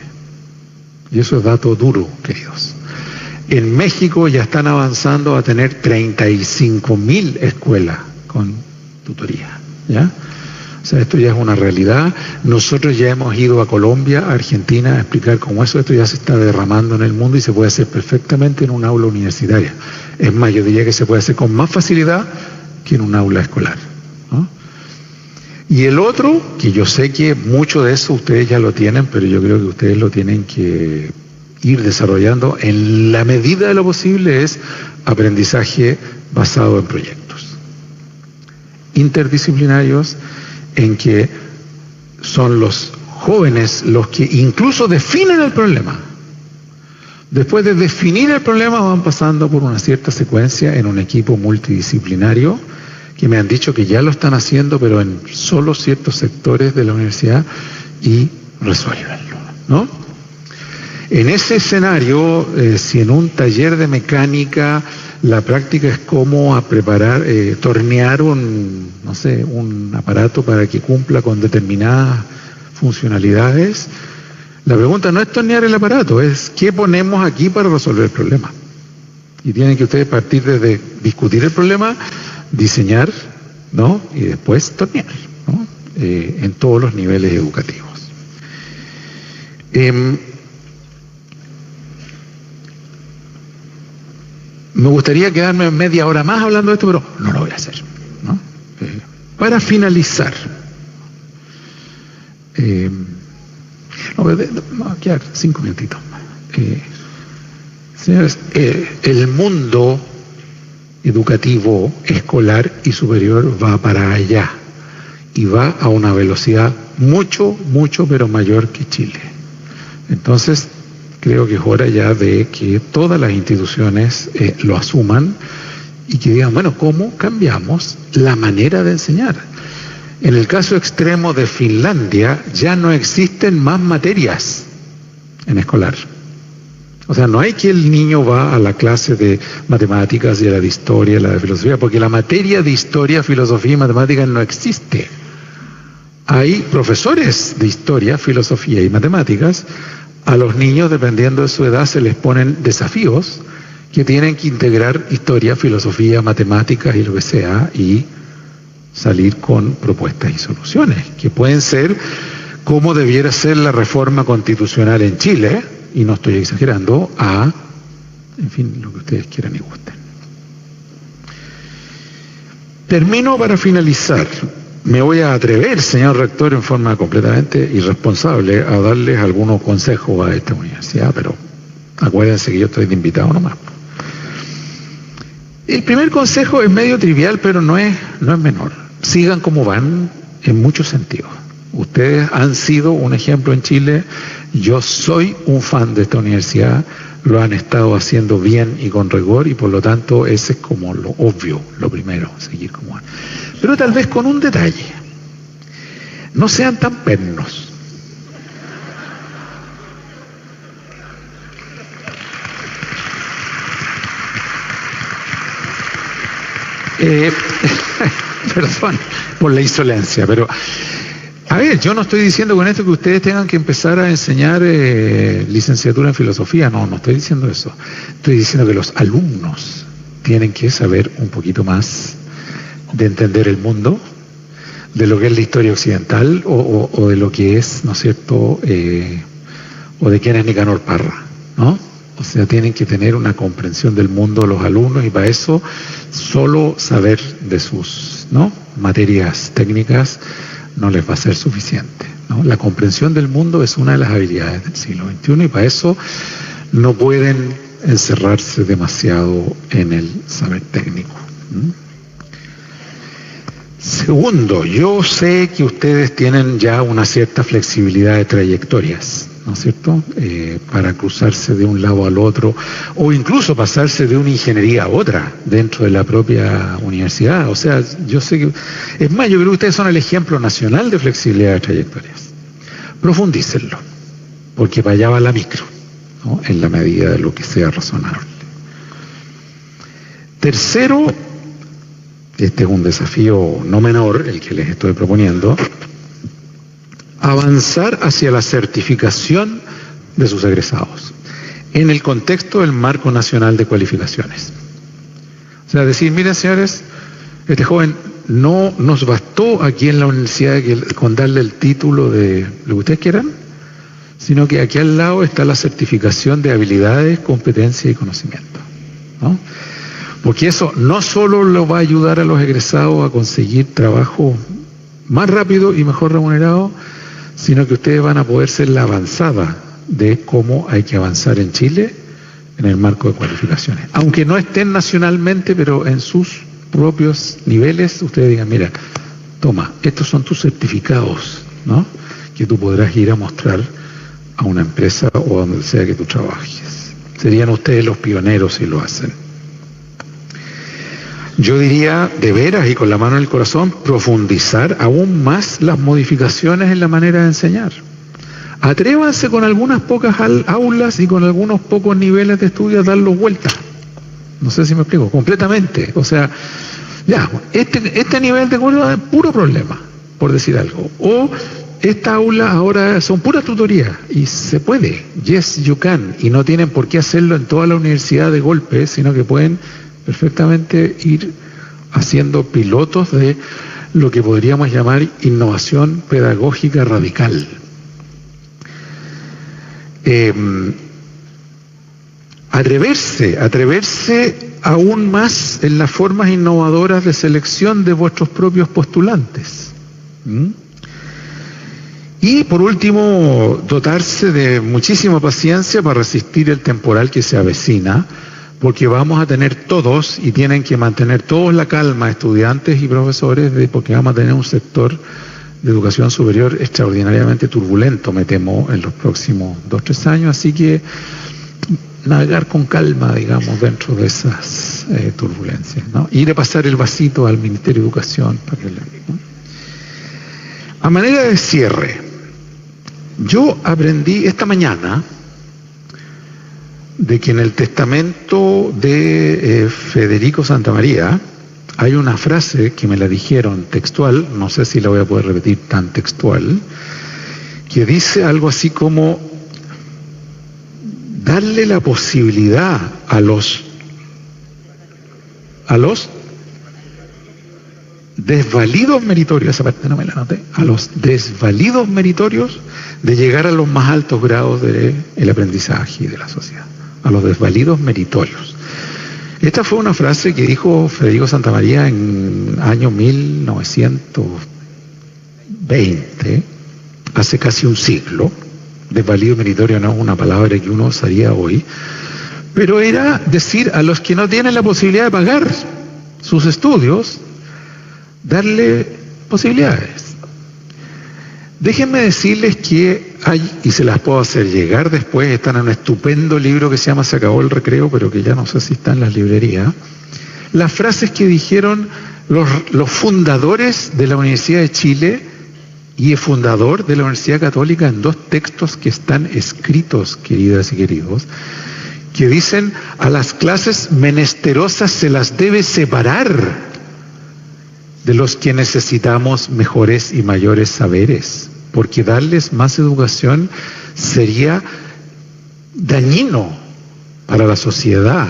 Y eso es dato duro, queridos. En México ya están avanzando a tener 35.000 escuelas con tutoría, ¿ya? O sea, esto ya es una realidad. Nosotros ya hemos ido a Colombia, a Argentina, a explicar cómo esto ya se está derramando en el mundo y se puede hacer perfectamente en un aula universitaria. Es más, yo diría que se puede hacer con más facilidad que en un aula escolar, ¿no? Y el otro, que yo sé que mucho de eso ustedes ya lo tienen, pero yo creo que ustedes lo tienen que ir desarrollando en la medida de lo posible, es aprendizaje basado en proyectos interdisciplinarios, en que son los jóvenes los que incluso definen el problema. Después de definir el problema van pasando por una cierta secuencia en un equipo multidisciplinario, que me han dicho que ya lo están haciendo, pero en solo ciertos sectores de la universidad, y resuélvenlo, ¿no? En ese escenario, si en un taller de mecánica la práctica es cómo preparar, tornear un aparato para que cumpla con determinadas funcionalidades, la pregunta no es tornear el aparato, es ¿qué ponemos aquí para resolver el problema? Y tienen que ustedes partir desde discutir el problema, diseñar, ¿no? Y después tornear, ¿no? En todos los niveles educativos. Me gustaría quedarme media hora más hablando de esto, pero no lo voy a hacer, ¿no? Para finalizar, me voy a quedar 5 minutitos más. Señores, el mundo educativo, escolar y superior va para allá y va a una velocidad mucho, pero mayor que Chile. Entonces, creo que es hora ya de que todas las instituciones lo asuman y que digan, bueno, ¿cómo cambiamos la manera de enseñar? En el caso extremo de Finlandia ya no existen más materias en escolar. O sea, no hay que el niño va a la clase de matemáticas y a la de historia, la de filosofía, porque la materia de historia, filosofía y matemáticas no existe. Hay profesores de historia, filosofía y matemáticas. A los niños, dependiendo de su edad, se les ponen desafíos que tienen que integrar historia, filosofía, matemáticas y lo que sea, y salir con propuestas y soluciones, que pueden ser como debiera ser la reforma constitucional en Chile, y no estoy exagerando, en fin, lo que ustedes quieran y gusten. Termino para finalizar. Me voy a atrever, señor rector, en forma completamente irresponsable, a darles algunos consejos a esta universidad, pero acuérdense que yo estoy de invitado nomás. El primer consejo es medio trivial, pero no es menor. Sigan como van en muchos sentidos. Ustedes han sido un ejemplo en Chile. Yo soy un fan de esta universidad. Lo han estado haciendo bien y con rigor, y por lo tanto ese es como lo obvio, lo primero, seguir como van. Pero tal vez con un detalle. No sean tan pernos. Perdón por la insolencia, pero a ver, yo no estoy diciendo con esto que ustedes tengan que empezar a enseñar licenciatura en filosofía, no estoy diciendo eso. Estoy diciendo que los alumnos tienen que saber un poquito más de entender el mundo, de lo que es la historia occidental o de lo que es, ¿no es cierto?, o de quién es Nicanor Parra, ¿no? O sea, tienen que tener una comprensión del mundo los alumnos, y para eso solo saber de sus, ¿no?, materias técnicas no les va a ser suficiente, ¿no? La comprensión del mundo es una de las habilidades del siglo XXI, y para eso no pueden encerrarse demasiado en el saber técnico. Segundo, yo sé que ustedes tienen ya una cierta flexibilidad de trayectorias, ¿no es cierto?, para cruzarse de un lado al otro, o incluso pasarse de una ingeniería a otra dentro de la propia universidad. O sea, yo sé que, es más, yo creo que ustedes son el ejemplo nacional de flexibilidad de trayectorias. Profundícenlo, porque para allá va la micro, ¿no?, en la medida de lo que sea razonable. Tercero, este es un desafío no menor, el que les estoy proponiendo: avanzar hacia la certificación de sus egresados en el contexto del Marco Nacional de Cualificaciones. O sea, decir, miren señores, este joven no nos bastó aquí en la universidad con darle el título de lo que ustedes quieran, sino que aquí al lado está la certificación de habilidades, competencia y conocimiento, ¿no? Porque eso no solo lo va a ayudar a los egresados a conseguir trabajo más rápido y mejor remunerado, sino que ustedes van a poder ser la avanzada de cómo hay que avanzar en Chile en el marco de cualificaciones. Aunque no estén nacionalmente, pero en sus propios niveles, ustedes digan, mira, toma, estos son tus certificados, ¿no?, que tú podrás ir a mostrar a una empresa o a donde sea que tú trabajes. Serían ustedes los pioneros si lo hacen. Yo diría, de veras y con la mano en el corazón, profundizar aún más las modificaciones en la manera de enseñar. Atrévanse con algunas pocas aulas y con algunos pocos niveles de estudio a darlos vuelta. No sé si me explico, completamente. O sea, ya, este nivel de curso es puro problema, por decir algo. O esta aula ahora son puras tutorías, y se puede, yes you can, y no tienen por qué hacerlo en toda la universidad de golpe, sino que pueden perfectamente ir haciendo pilotos de lo que podríamos llamar innovación pedagógica radical. Atreverse aún más en las formas innovadoras de selección de vuestros propios postulantes. Y por último, dotarse de muchísima paciencia para resistir el temporal que se avecina, porque vamos a tener todos, y tienen que mantener todos la calma, estudiantes y profesores, porque vamos a tener un sector de educación superior extraordinariamente turbulento, me temo, en los próximos 2-3 años, así que navegar con calma, digamos, dentro de esas turbulencias, ¿no? Ir a pasar el vasito al Ministerio de Educación para que, ¿no? A manera de cierre, yo aprendí esta mañana de que en el testamento de Federico Santamaría hay una frase que me la dijeron textual, no sé si la voy a poder repetir tan textual, que dice algo así como darle la posibilidad a los desvalidos meritorios, esa parte no me la anoté, a los desvalidos meritorios de llegar a los más altos grados del aprendizaje y de la sociedad, a los desvalidos meritorios. Esta fue una frase que dijo Federico Santamaría en año 1920, hace casi un siglo. Desvalido meritorio no es una palabra que uno usaría hoy, pero era decir a los que no tienen la posibilidad de pagar sus estudios, darle posibilidades. Déjenme decirles que hay, y se las puedo hacer llegar después, están en un estupendo libro que se llama Se acabó el recreo, pero que ya no sé si está en las librerías, las frases que dijeron los fundadores de la Universidad de Chile y el fundador de la Universidad Católica en 2 textos que están escritos, queridas y queridos, que dicen: a las clases menesterosas se las debe separar de los que necesitamos mejores y mayores saberes, porque darles más educación sería dañino para la sociedad.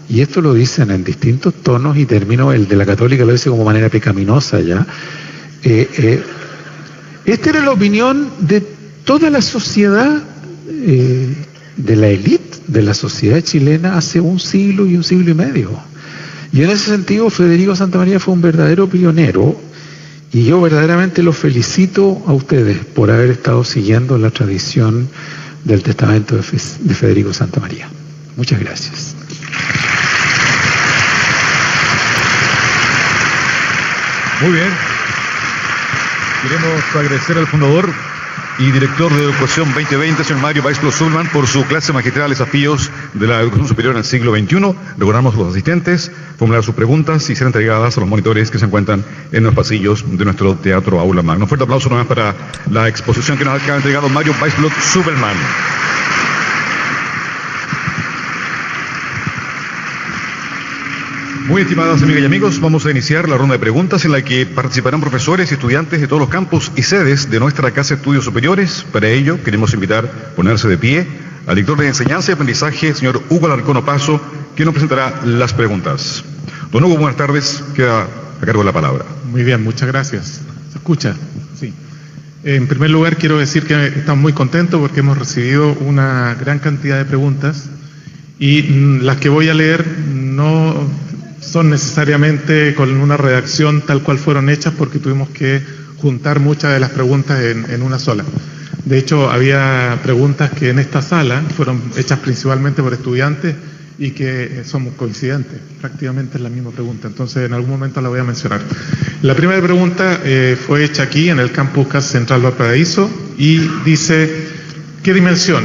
Y esto lo dicen en distintos tonos y términos. El de la Católica lo dice como manera pecaminosa ya. Esta era la opinión de toda la sociedad, de la élite de la sociedad chilena hace 1 siglo y 1 siglo y medio. Y en ese sentido Federico Santamaría fue un verdadero pionero, y yo verdaderamente los felicito a ustedes por haber estado siguiendo la tradición del testamento de Federico Santamaría. Muchas gracias. Muy bien. Queremos agradecer al fundador y director de Educación 2020, señor Mario Weissblot Subelman, por su clase magistral Desafíos de la Educación Superior en el siglo XXI. Recordamos a los asistentes formular sus preguntas y ser entregadas a los monitores que se encuentran en los pasillos de nuestro Teatro Aula Magna. Un fuerte aplauso nomás para la exposición que nos ha entregado Mario Weissblot Subelman. Muy estimadas amigas y amigos, vamos a iniciar la ronda de preguntas en la que participarán profesores y estudiantes de todos los campus y sedes de nuestra Casa de Estudios Superiores. Para ello, queremos invitar a ponerse de pie al director de Enseñanza y Aprendizaje, señor Hugo Alarcón Opazo, quien nos presentará las preguntas. Don Hugo, buenas tardes, queda a cargo de la palabra. Muy bien, muchas gracias. ¿Se escucha? Sí. En primer lugar, quiero decir que estamos muy contentos porque hemos recibido una gran cantidad de preguntas y las que voy a leer no son necesariamente con una redacción tal cual fueron hechas, porque tuvimos que juntar muchas de las preguntas en una sola. De hecho, había preguntas que en esta sala fueron hechas principalmente por estudiantes y que son coincidentes, prácticamente es la misma pregunta, entonces en algún momento la voy a mencionar. La primera pregunta fue hecha aquí en el campus Casa Central Valparaíso y dice: ¿qué dimensión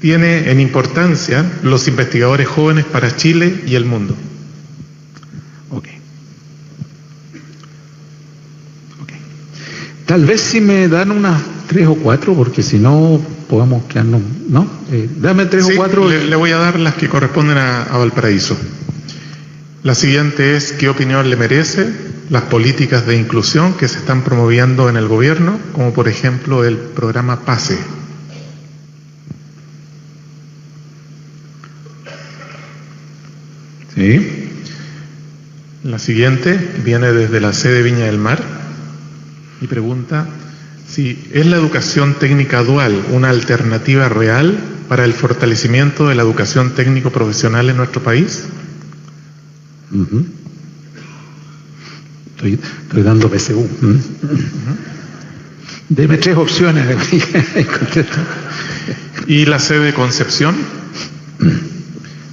tiene en importancia los investigadores jóvenes para Chile y el mundo? Tal vez si me dan unas 3 o 4, porque si no podemos quedarnos, ¿no? Dame 3 o 4. Le voy a dar las que corresponden a Valparaíso. La siguiente es: ¿qué opinión le merece las políticas de inclusión que se están promoviendo en el gobierno, como por ejemplo el programa PASE? Sí. La siguiente viene desde la sede Viña del Mar y pregunta si es la educación técnica dual una alternativa real para el fortalecimiento de la educación técnico-profesional en nuestro país. Estoy dando PSU. Deme 3 opciones. Y la sede Concepción: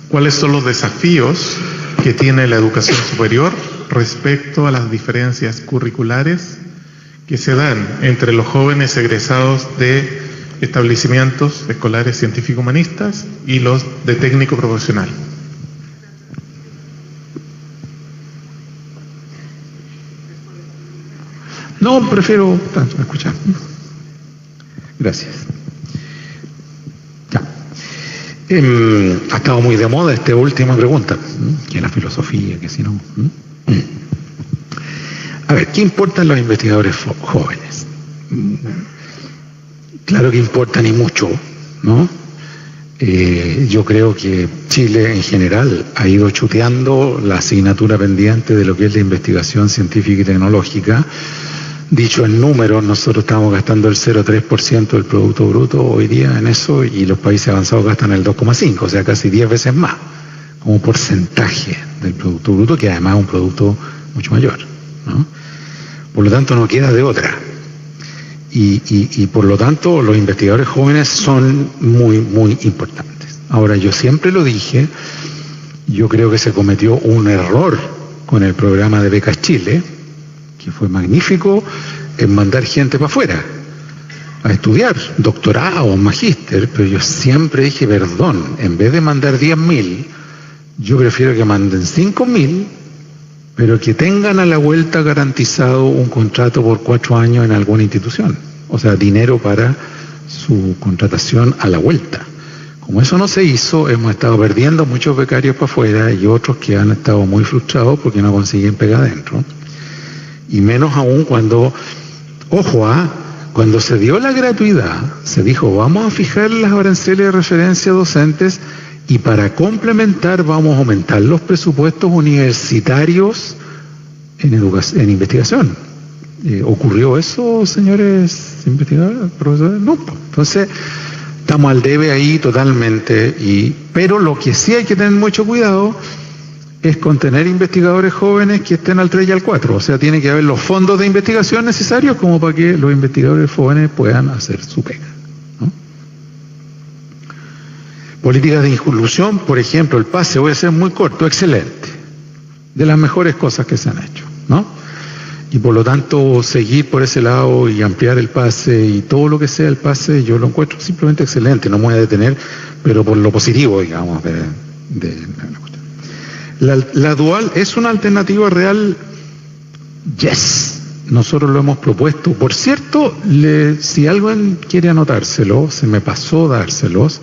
¿cuáles son los desafíos que tiene la educación superior respecto a las diferencias curriculares que se dan entre los jóvenes egresados de establecimientos escolares científico-humanistas y los de técnico profesional. No, prefiero escuchar. Gracias. Ya. Ha estado muy de moda esta última pregunta, que la filosofía, que si no. A ver, ¿qué importan los investigadores jóvenes? Claro que importan y mucho, ¿no? Yo creo que Chile en general ha ido chuteando la asignatura pendiente de lo que es la investigación científica y tecnológica. Dicho en números, nosotros estamos gastando el 0,3% del Producto Bruto hoy día en eso, y los países avanzados gastan el 2,5%, o sea, casi 10 veces más, como porcentaje del Producto Bruto, que además es un producto mucho mayor, ¿no? Por lo tanto, no queda de otra. Y por lo tanto, los investigadores jóvenes son muy, muy importantes. Ahora, yo siempre lo dije, yo creo que se cometió un error con el programa de Becas Chile, que fue magnífico en mandar gente para afuera a estudiar, doctorado, magíster, pero yo siempre dije, perdón, en vez de mandar 10.000, yo prefiero que manden 5.000, pero que tengan a la vuelta garantizado un contrato por 4 años en alguna institución, o sea, dinero para su contratación a la vuelta. Como eso no se hizo, hemos estado perdiendo muchos becarios para afuera y otros que han estado muy frustrados porque no consiguen pegar adentro. Y menos aún cuando, cuando se dio la gratuidad, se dijo, vamos a fijar las aranceles de referencia docentes y para complementar vamos a aumentar los presupuestos universitarios en investigación. ¿Ocurrió eso, señores investigadores, profesores? No. Entonces, estamos al debe ahí totalmente, pero lo que sí hay que tener mucho cuidado es con tener investigadores jóvenes que estén al 3 y al 4. O sea, tiene que haber los fondos de investigación necesarios como para que los investigadores jóvenes puedan hacer su pega, ¿no? Políticas de inclusión, por ejemplo, el PASE, voy a ser muy corto, excelente. De las mejores cosas que se han hecho, ¿no? Y por lo tanto, seguir por ese lado y ampliar el PASE y todo lo que sea el PASE, yo lo encuentro simplemente excelente. No me voy a detener, pero por lo positivo, digamos, de la cuestión. La dual es una alternativa real. Yes, nosotros lo hemos propuesto. Por cierto, si alguien quiere anotárselo, se me pasó dárselos.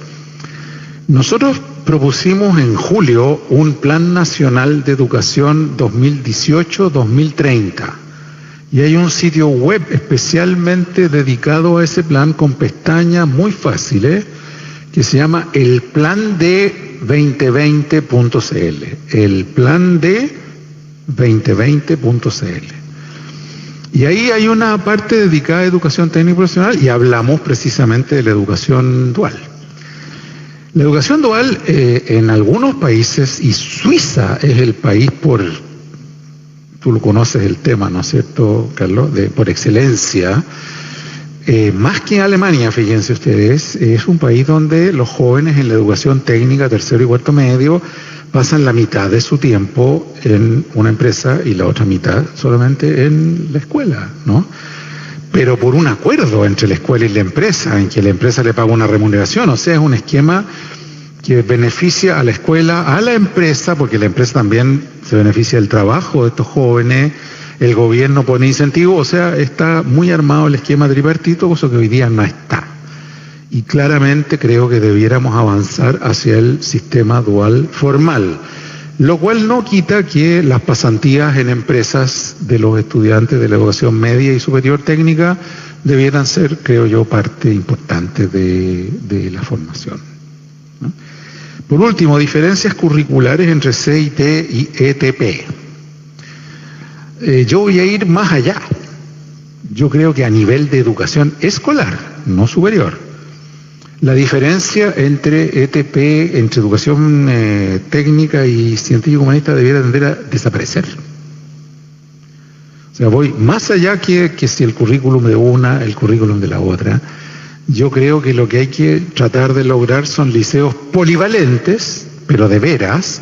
Nosotros propusimos en julio un Plan Nacional de Educación 2018-2030. Y hay un sitio web especialmente dedicado a ese plan con pestañas muy fáciles que se llama el Plan de 2020.cl, el Plan de 2020.cl. Y ahí hay una parte dedicada a educación técnica y profesional y hablamos precisamente de la educación dual. La educación dual en algunos países, y Suiza es el país tú lo conoces el tema, ¿no es cierto, Carlos?, por excelencia, más que Alemania, fíjense ustedes, es un país donde los jóvenes en la educación técnica, tercero y cuarto medio, pasan la mitad de su tiempo en una empresa y la otra mitad solamente en la escuela, ¿no? Pero por un acuerdo entre la escuela y la empresa, en que la empresa le paga una remuneración, o sea, es un esquema que beneficia a la escuela, a la empresa, porque la empresa también se beneficia del trabajo de estos jóvenes, el gobierno pone incentivos, o sea, está muy armado el esquema tripartito, cosa que hoy día no está. Y claramente creo que debiéramos avanzar hacia el sistema dual formal, lo cual no quita que las pasantías en empresas de los estudiantes de la educación media y superior técnica debieran ser, creo yo, parte importante de la formación, ¿no? Por último, diferencias curriculares entre CIT y ETP. Yo voy a ir más allá. Yo creo que a nivel de educación escolar, no superior, la diferencia entre ETP, entre educación técnica y científico humanista, debiera tender a desaparecer. O sea, voy más allá que si el currículum de una, el currículum de la otra. Yo creo que lo que hay que tratar de lograr son liceos polivalentes, pero de veras,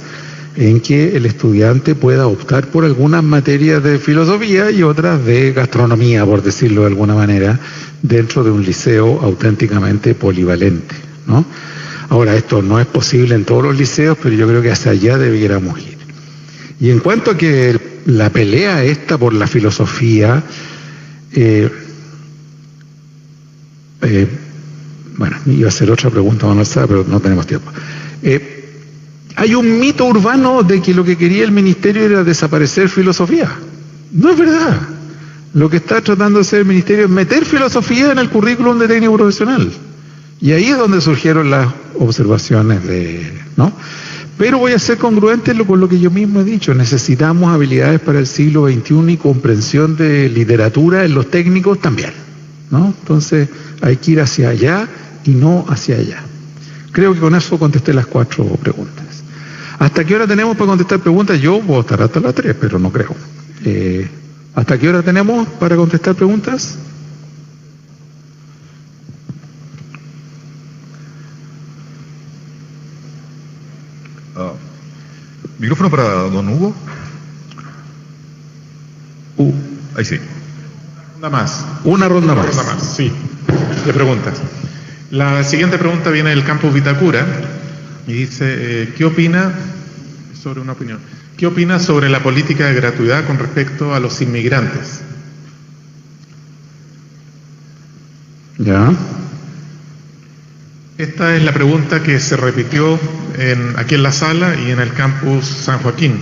en que el estudiante pueda optar por algunas materias de filosofía y otras de gastronomía, por decirlo de alguna manera, dentro de un liceo auténticamente polivalente, ¿no? Ahora, esto no es posible en todos los liceos, pero yo creo que hacia allá debiéramos ir. Y en cuanto a que la pelea esta por la filosofía, bueno, iba a hacer otra pregunta, pero no tenemos tiempo. Hay un mito urbano de que lo que quería el ministerio era desaparecer filosofía. No es verdad. Lo que está tratando de hacer el ministerio es meter filosofía en el currículum de técnico profesional. Y ahí es donde surgieron las observaciones ¿no? Pero voy a ser congruente con lo que yo mismo he dicho. Necesitamos habilidades para el siglo XXI y comprensión de literatura en los técnicos también, ¿no? Entonces hay que ir hacia allá y no hacia allá. Creo que con eso contesté las 4 preguntas. ¿Hasta qué hora tenemos para contestar preguntas? Yo puedo estar hasta las 3, pero no creo. ¿Hasta qué hora tenemos para contestar preguntas? Micrófono para don Hugo. Ahí sí. Una ronda más. Sí, de preguntas. La siguiente pregunta viene del campus Vitacura y dice, ¿qué opina sobre la política de gratuidad con respecto a los inmigrantes? Ya. Esta es la pregunta que se repitió aquí en la sala y en el campus San Joaquín.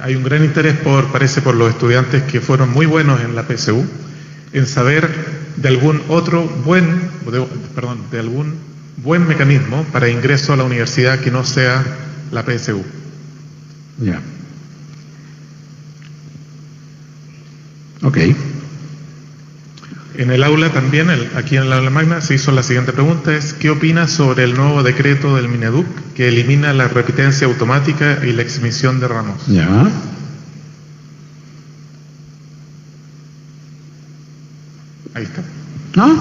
Hay un gran interés parece por los estudiantes que fueron muy buenos en la PSU, en saber de algún buen mecanismo para ingreso a la universidad que no sea la PSU. Ya. Ok. En el aula también, aquí en el aula magna, se hizo la siguiente pregunta, ¿qué opina sobre el nuevo decreto del Mineduc que elimina la repitencia automática y la exhibición de ramos? Ya. Ahí está. ¿No?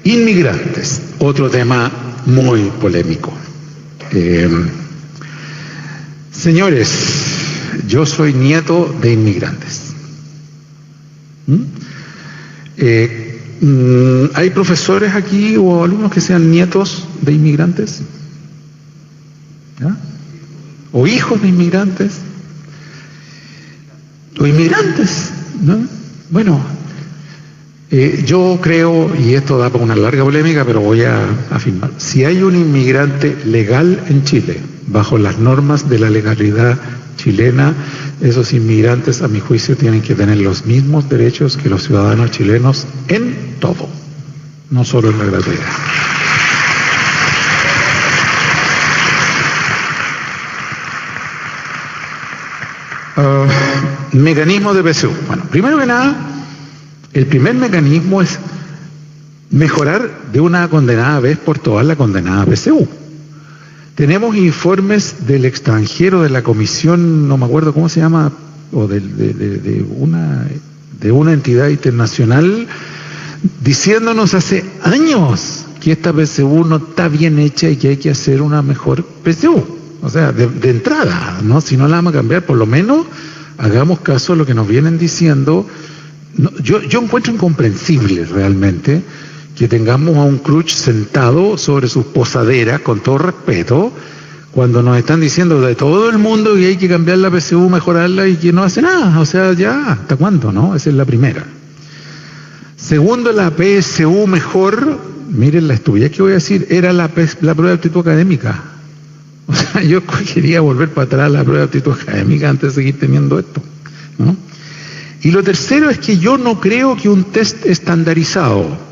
Inmigrantes, otro tema muy polémico. Señores, yo soy nieto de inmigrantes. ¿Hay profesores aquí o alumnos que sean nietos de inmigrantes? ¿Ya? ¿O hijos de inmigrantes? ¿O inmigrantes? ¿No? Bueno, yo creo, y esto da para una larga polémica, pero voy a afirmar, si hay un inmigrante legal en Chile, bajo las normas de la legalidad chilena, esos inmigrantes, a mi juicio, tienen que tener los mismos derechos que los ciudadanos chilenos en todo, no solo en la gratuidad. Mecanismo de PSU. Bueno, primero que nada, el primer mecanismo es mejorar de una condenada vez por todas la condenada PSU. Tenemos informes del extranjero, de la comisión, no me acuerdo cómo se llama, o de una entidad internacional, diciéndonos hace años que esta PSU no está bien hecha y que hay que hacer una mejor PSU. O sea, de entrada, ¿no? Si no la vamos a cambiar, por lo menos hagamos caso a lo que nos vienen diciendo. No, yo encuentro incomprensible realmente que tengamos a un Cruch sentado sobre sus posaderas, con todo respeto, cuando nos están diciendo de todo el mundo que hay que cambiar la PSU, mejorarla, y que no hace nada. O sea, ya, ¿hasta cuándo, no? Esa es la primera. Segundo, la PSU mejor, miren la estupidez que voy a decir, era la prueba de aptitud académica. O sea, yo quería volver para atrás a la prueba de aptitud académica antes de seguir teniendo esto, ¿no? Y lo tercero es que yo no creo que un test estandarizado,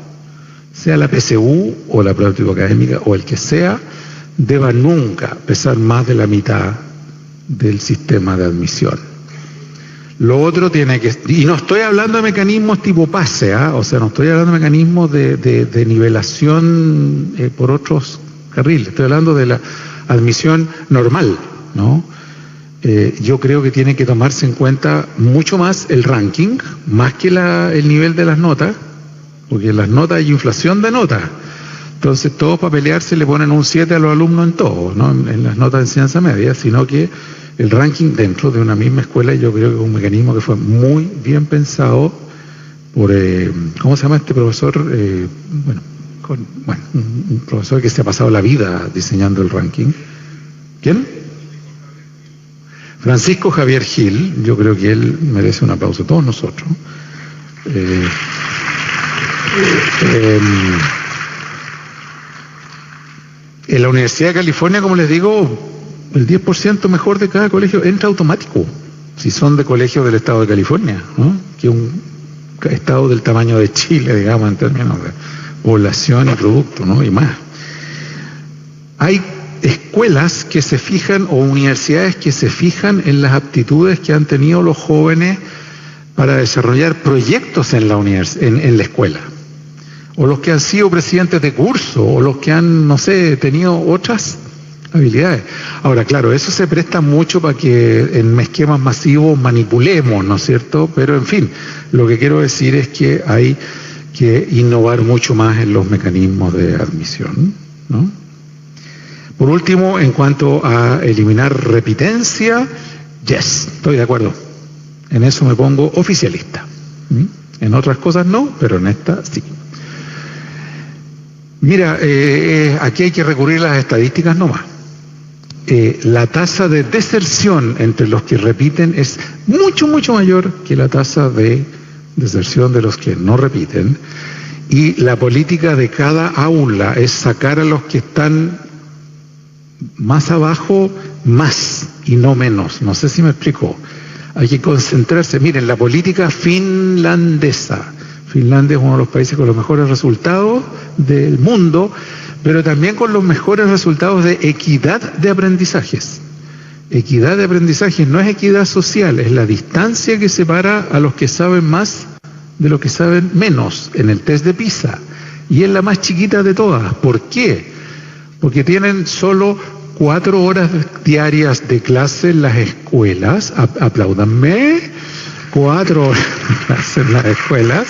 sea la PSU o la prueba de aptitud académica o el que sea, deba nunca pesar más de la mitad del sistema de admisión. Lo otro tiene que... Y no estoy hablando de mecanismos tipo PASE, o sea, no estoy hablando de mecanismos de nivelación por otros carriles, estoy hablando de la admisión normal, ¿no? Yo creo que tiene que tomarse en cuenta mucho más el ranking, más que el nivel de las notas, porque en las notas hay inflación de notas, Entonces, todos para pelearse le ponen un 7 a los alumnos en todo, no en las notas de enseñanza media, sino que el ranking dentro de una misma escuela, yo creo que es un mecanismo que fue muy bien pensado por, ¿cómo se llama este profesor? Un profesor que se ha pasado la vida diseñando el ranking. ¿Quién? Francisco Javier Gil. Yo creo que él merece un aplauso, todos nosotros. En la Universidad de California, como les digo, el 10% mejor de cada colegio entra automático, si son de colegios del estado de California, ¿no? Que es un estado del tamaño de Chile, digamos, en términos de población y producto, ¿no? Y más. Hay escuelas que se fijan, o universidades que se fijan en las aptitudes que han tenido los jóvenes para desarrollar proyectos en la escuela. O los que han sido presidentes de curso, o los que han, no sé, tenido otras habilidades. Ahora, claro, eso se presta mucho para que en esquemas masivos manipulemos, ¿no es cierto? Pero, en fin, lo que quiero decir es que hay que innovar mucho más en los mecanismos de admisión, ¿no? Por último, en cuanto a eliminar repitencia, yes, estoy de acuerdo. En eso me pongo oficialista. En otras cosas no, pero en esta sí. Mira, aquí hay que recurrir a las estadísticas nomás. La tasa de deserción entre los que repiten es mucho, mucho mayor que la tasa de deserción de los que no repiten. Y la política de cada aula es sacar a los que están más abajo, más y no menos. No sé si me explico. Hay que concentrarse. Miren, la política finlandesa. Finlandia es uno de los países con los mejores resultados del mundo, pero también con los mejores resultados de equidad de aprendizajes. Equidad de aprendizajes no es equidad social, es la distancia que separa a los que saben más de los que saben menos en el test de PISA. Y es la más chiquita de todas. ¿Por qué? Porque tienen solo 4 horas diarias de clase en las escuelas. Apláudanme. 4 horas de clase en las escuelas.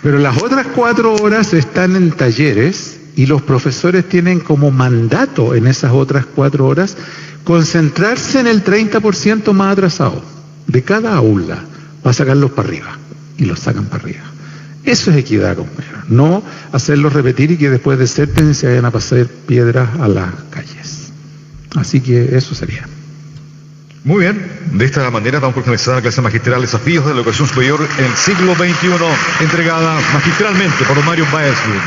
Pero las otras 4 horas están en talleres y los profesores tienen como mandato en esas otras 4 horas concentrarse en el 30% más atrasado de cada aula para sacarlos para arriba. Y los sacan para arriba. Eso es equidad, compañeros. No hacerlos repetir y que después deserten y se vayan a pasar piedras a las calles. Así que eso sería. Muy bien, de esta manera damos por finalizada la clase magistral Desafíos de la Educación Superior en el siglo XXI, entregada magistralmente por Mario Baeswood.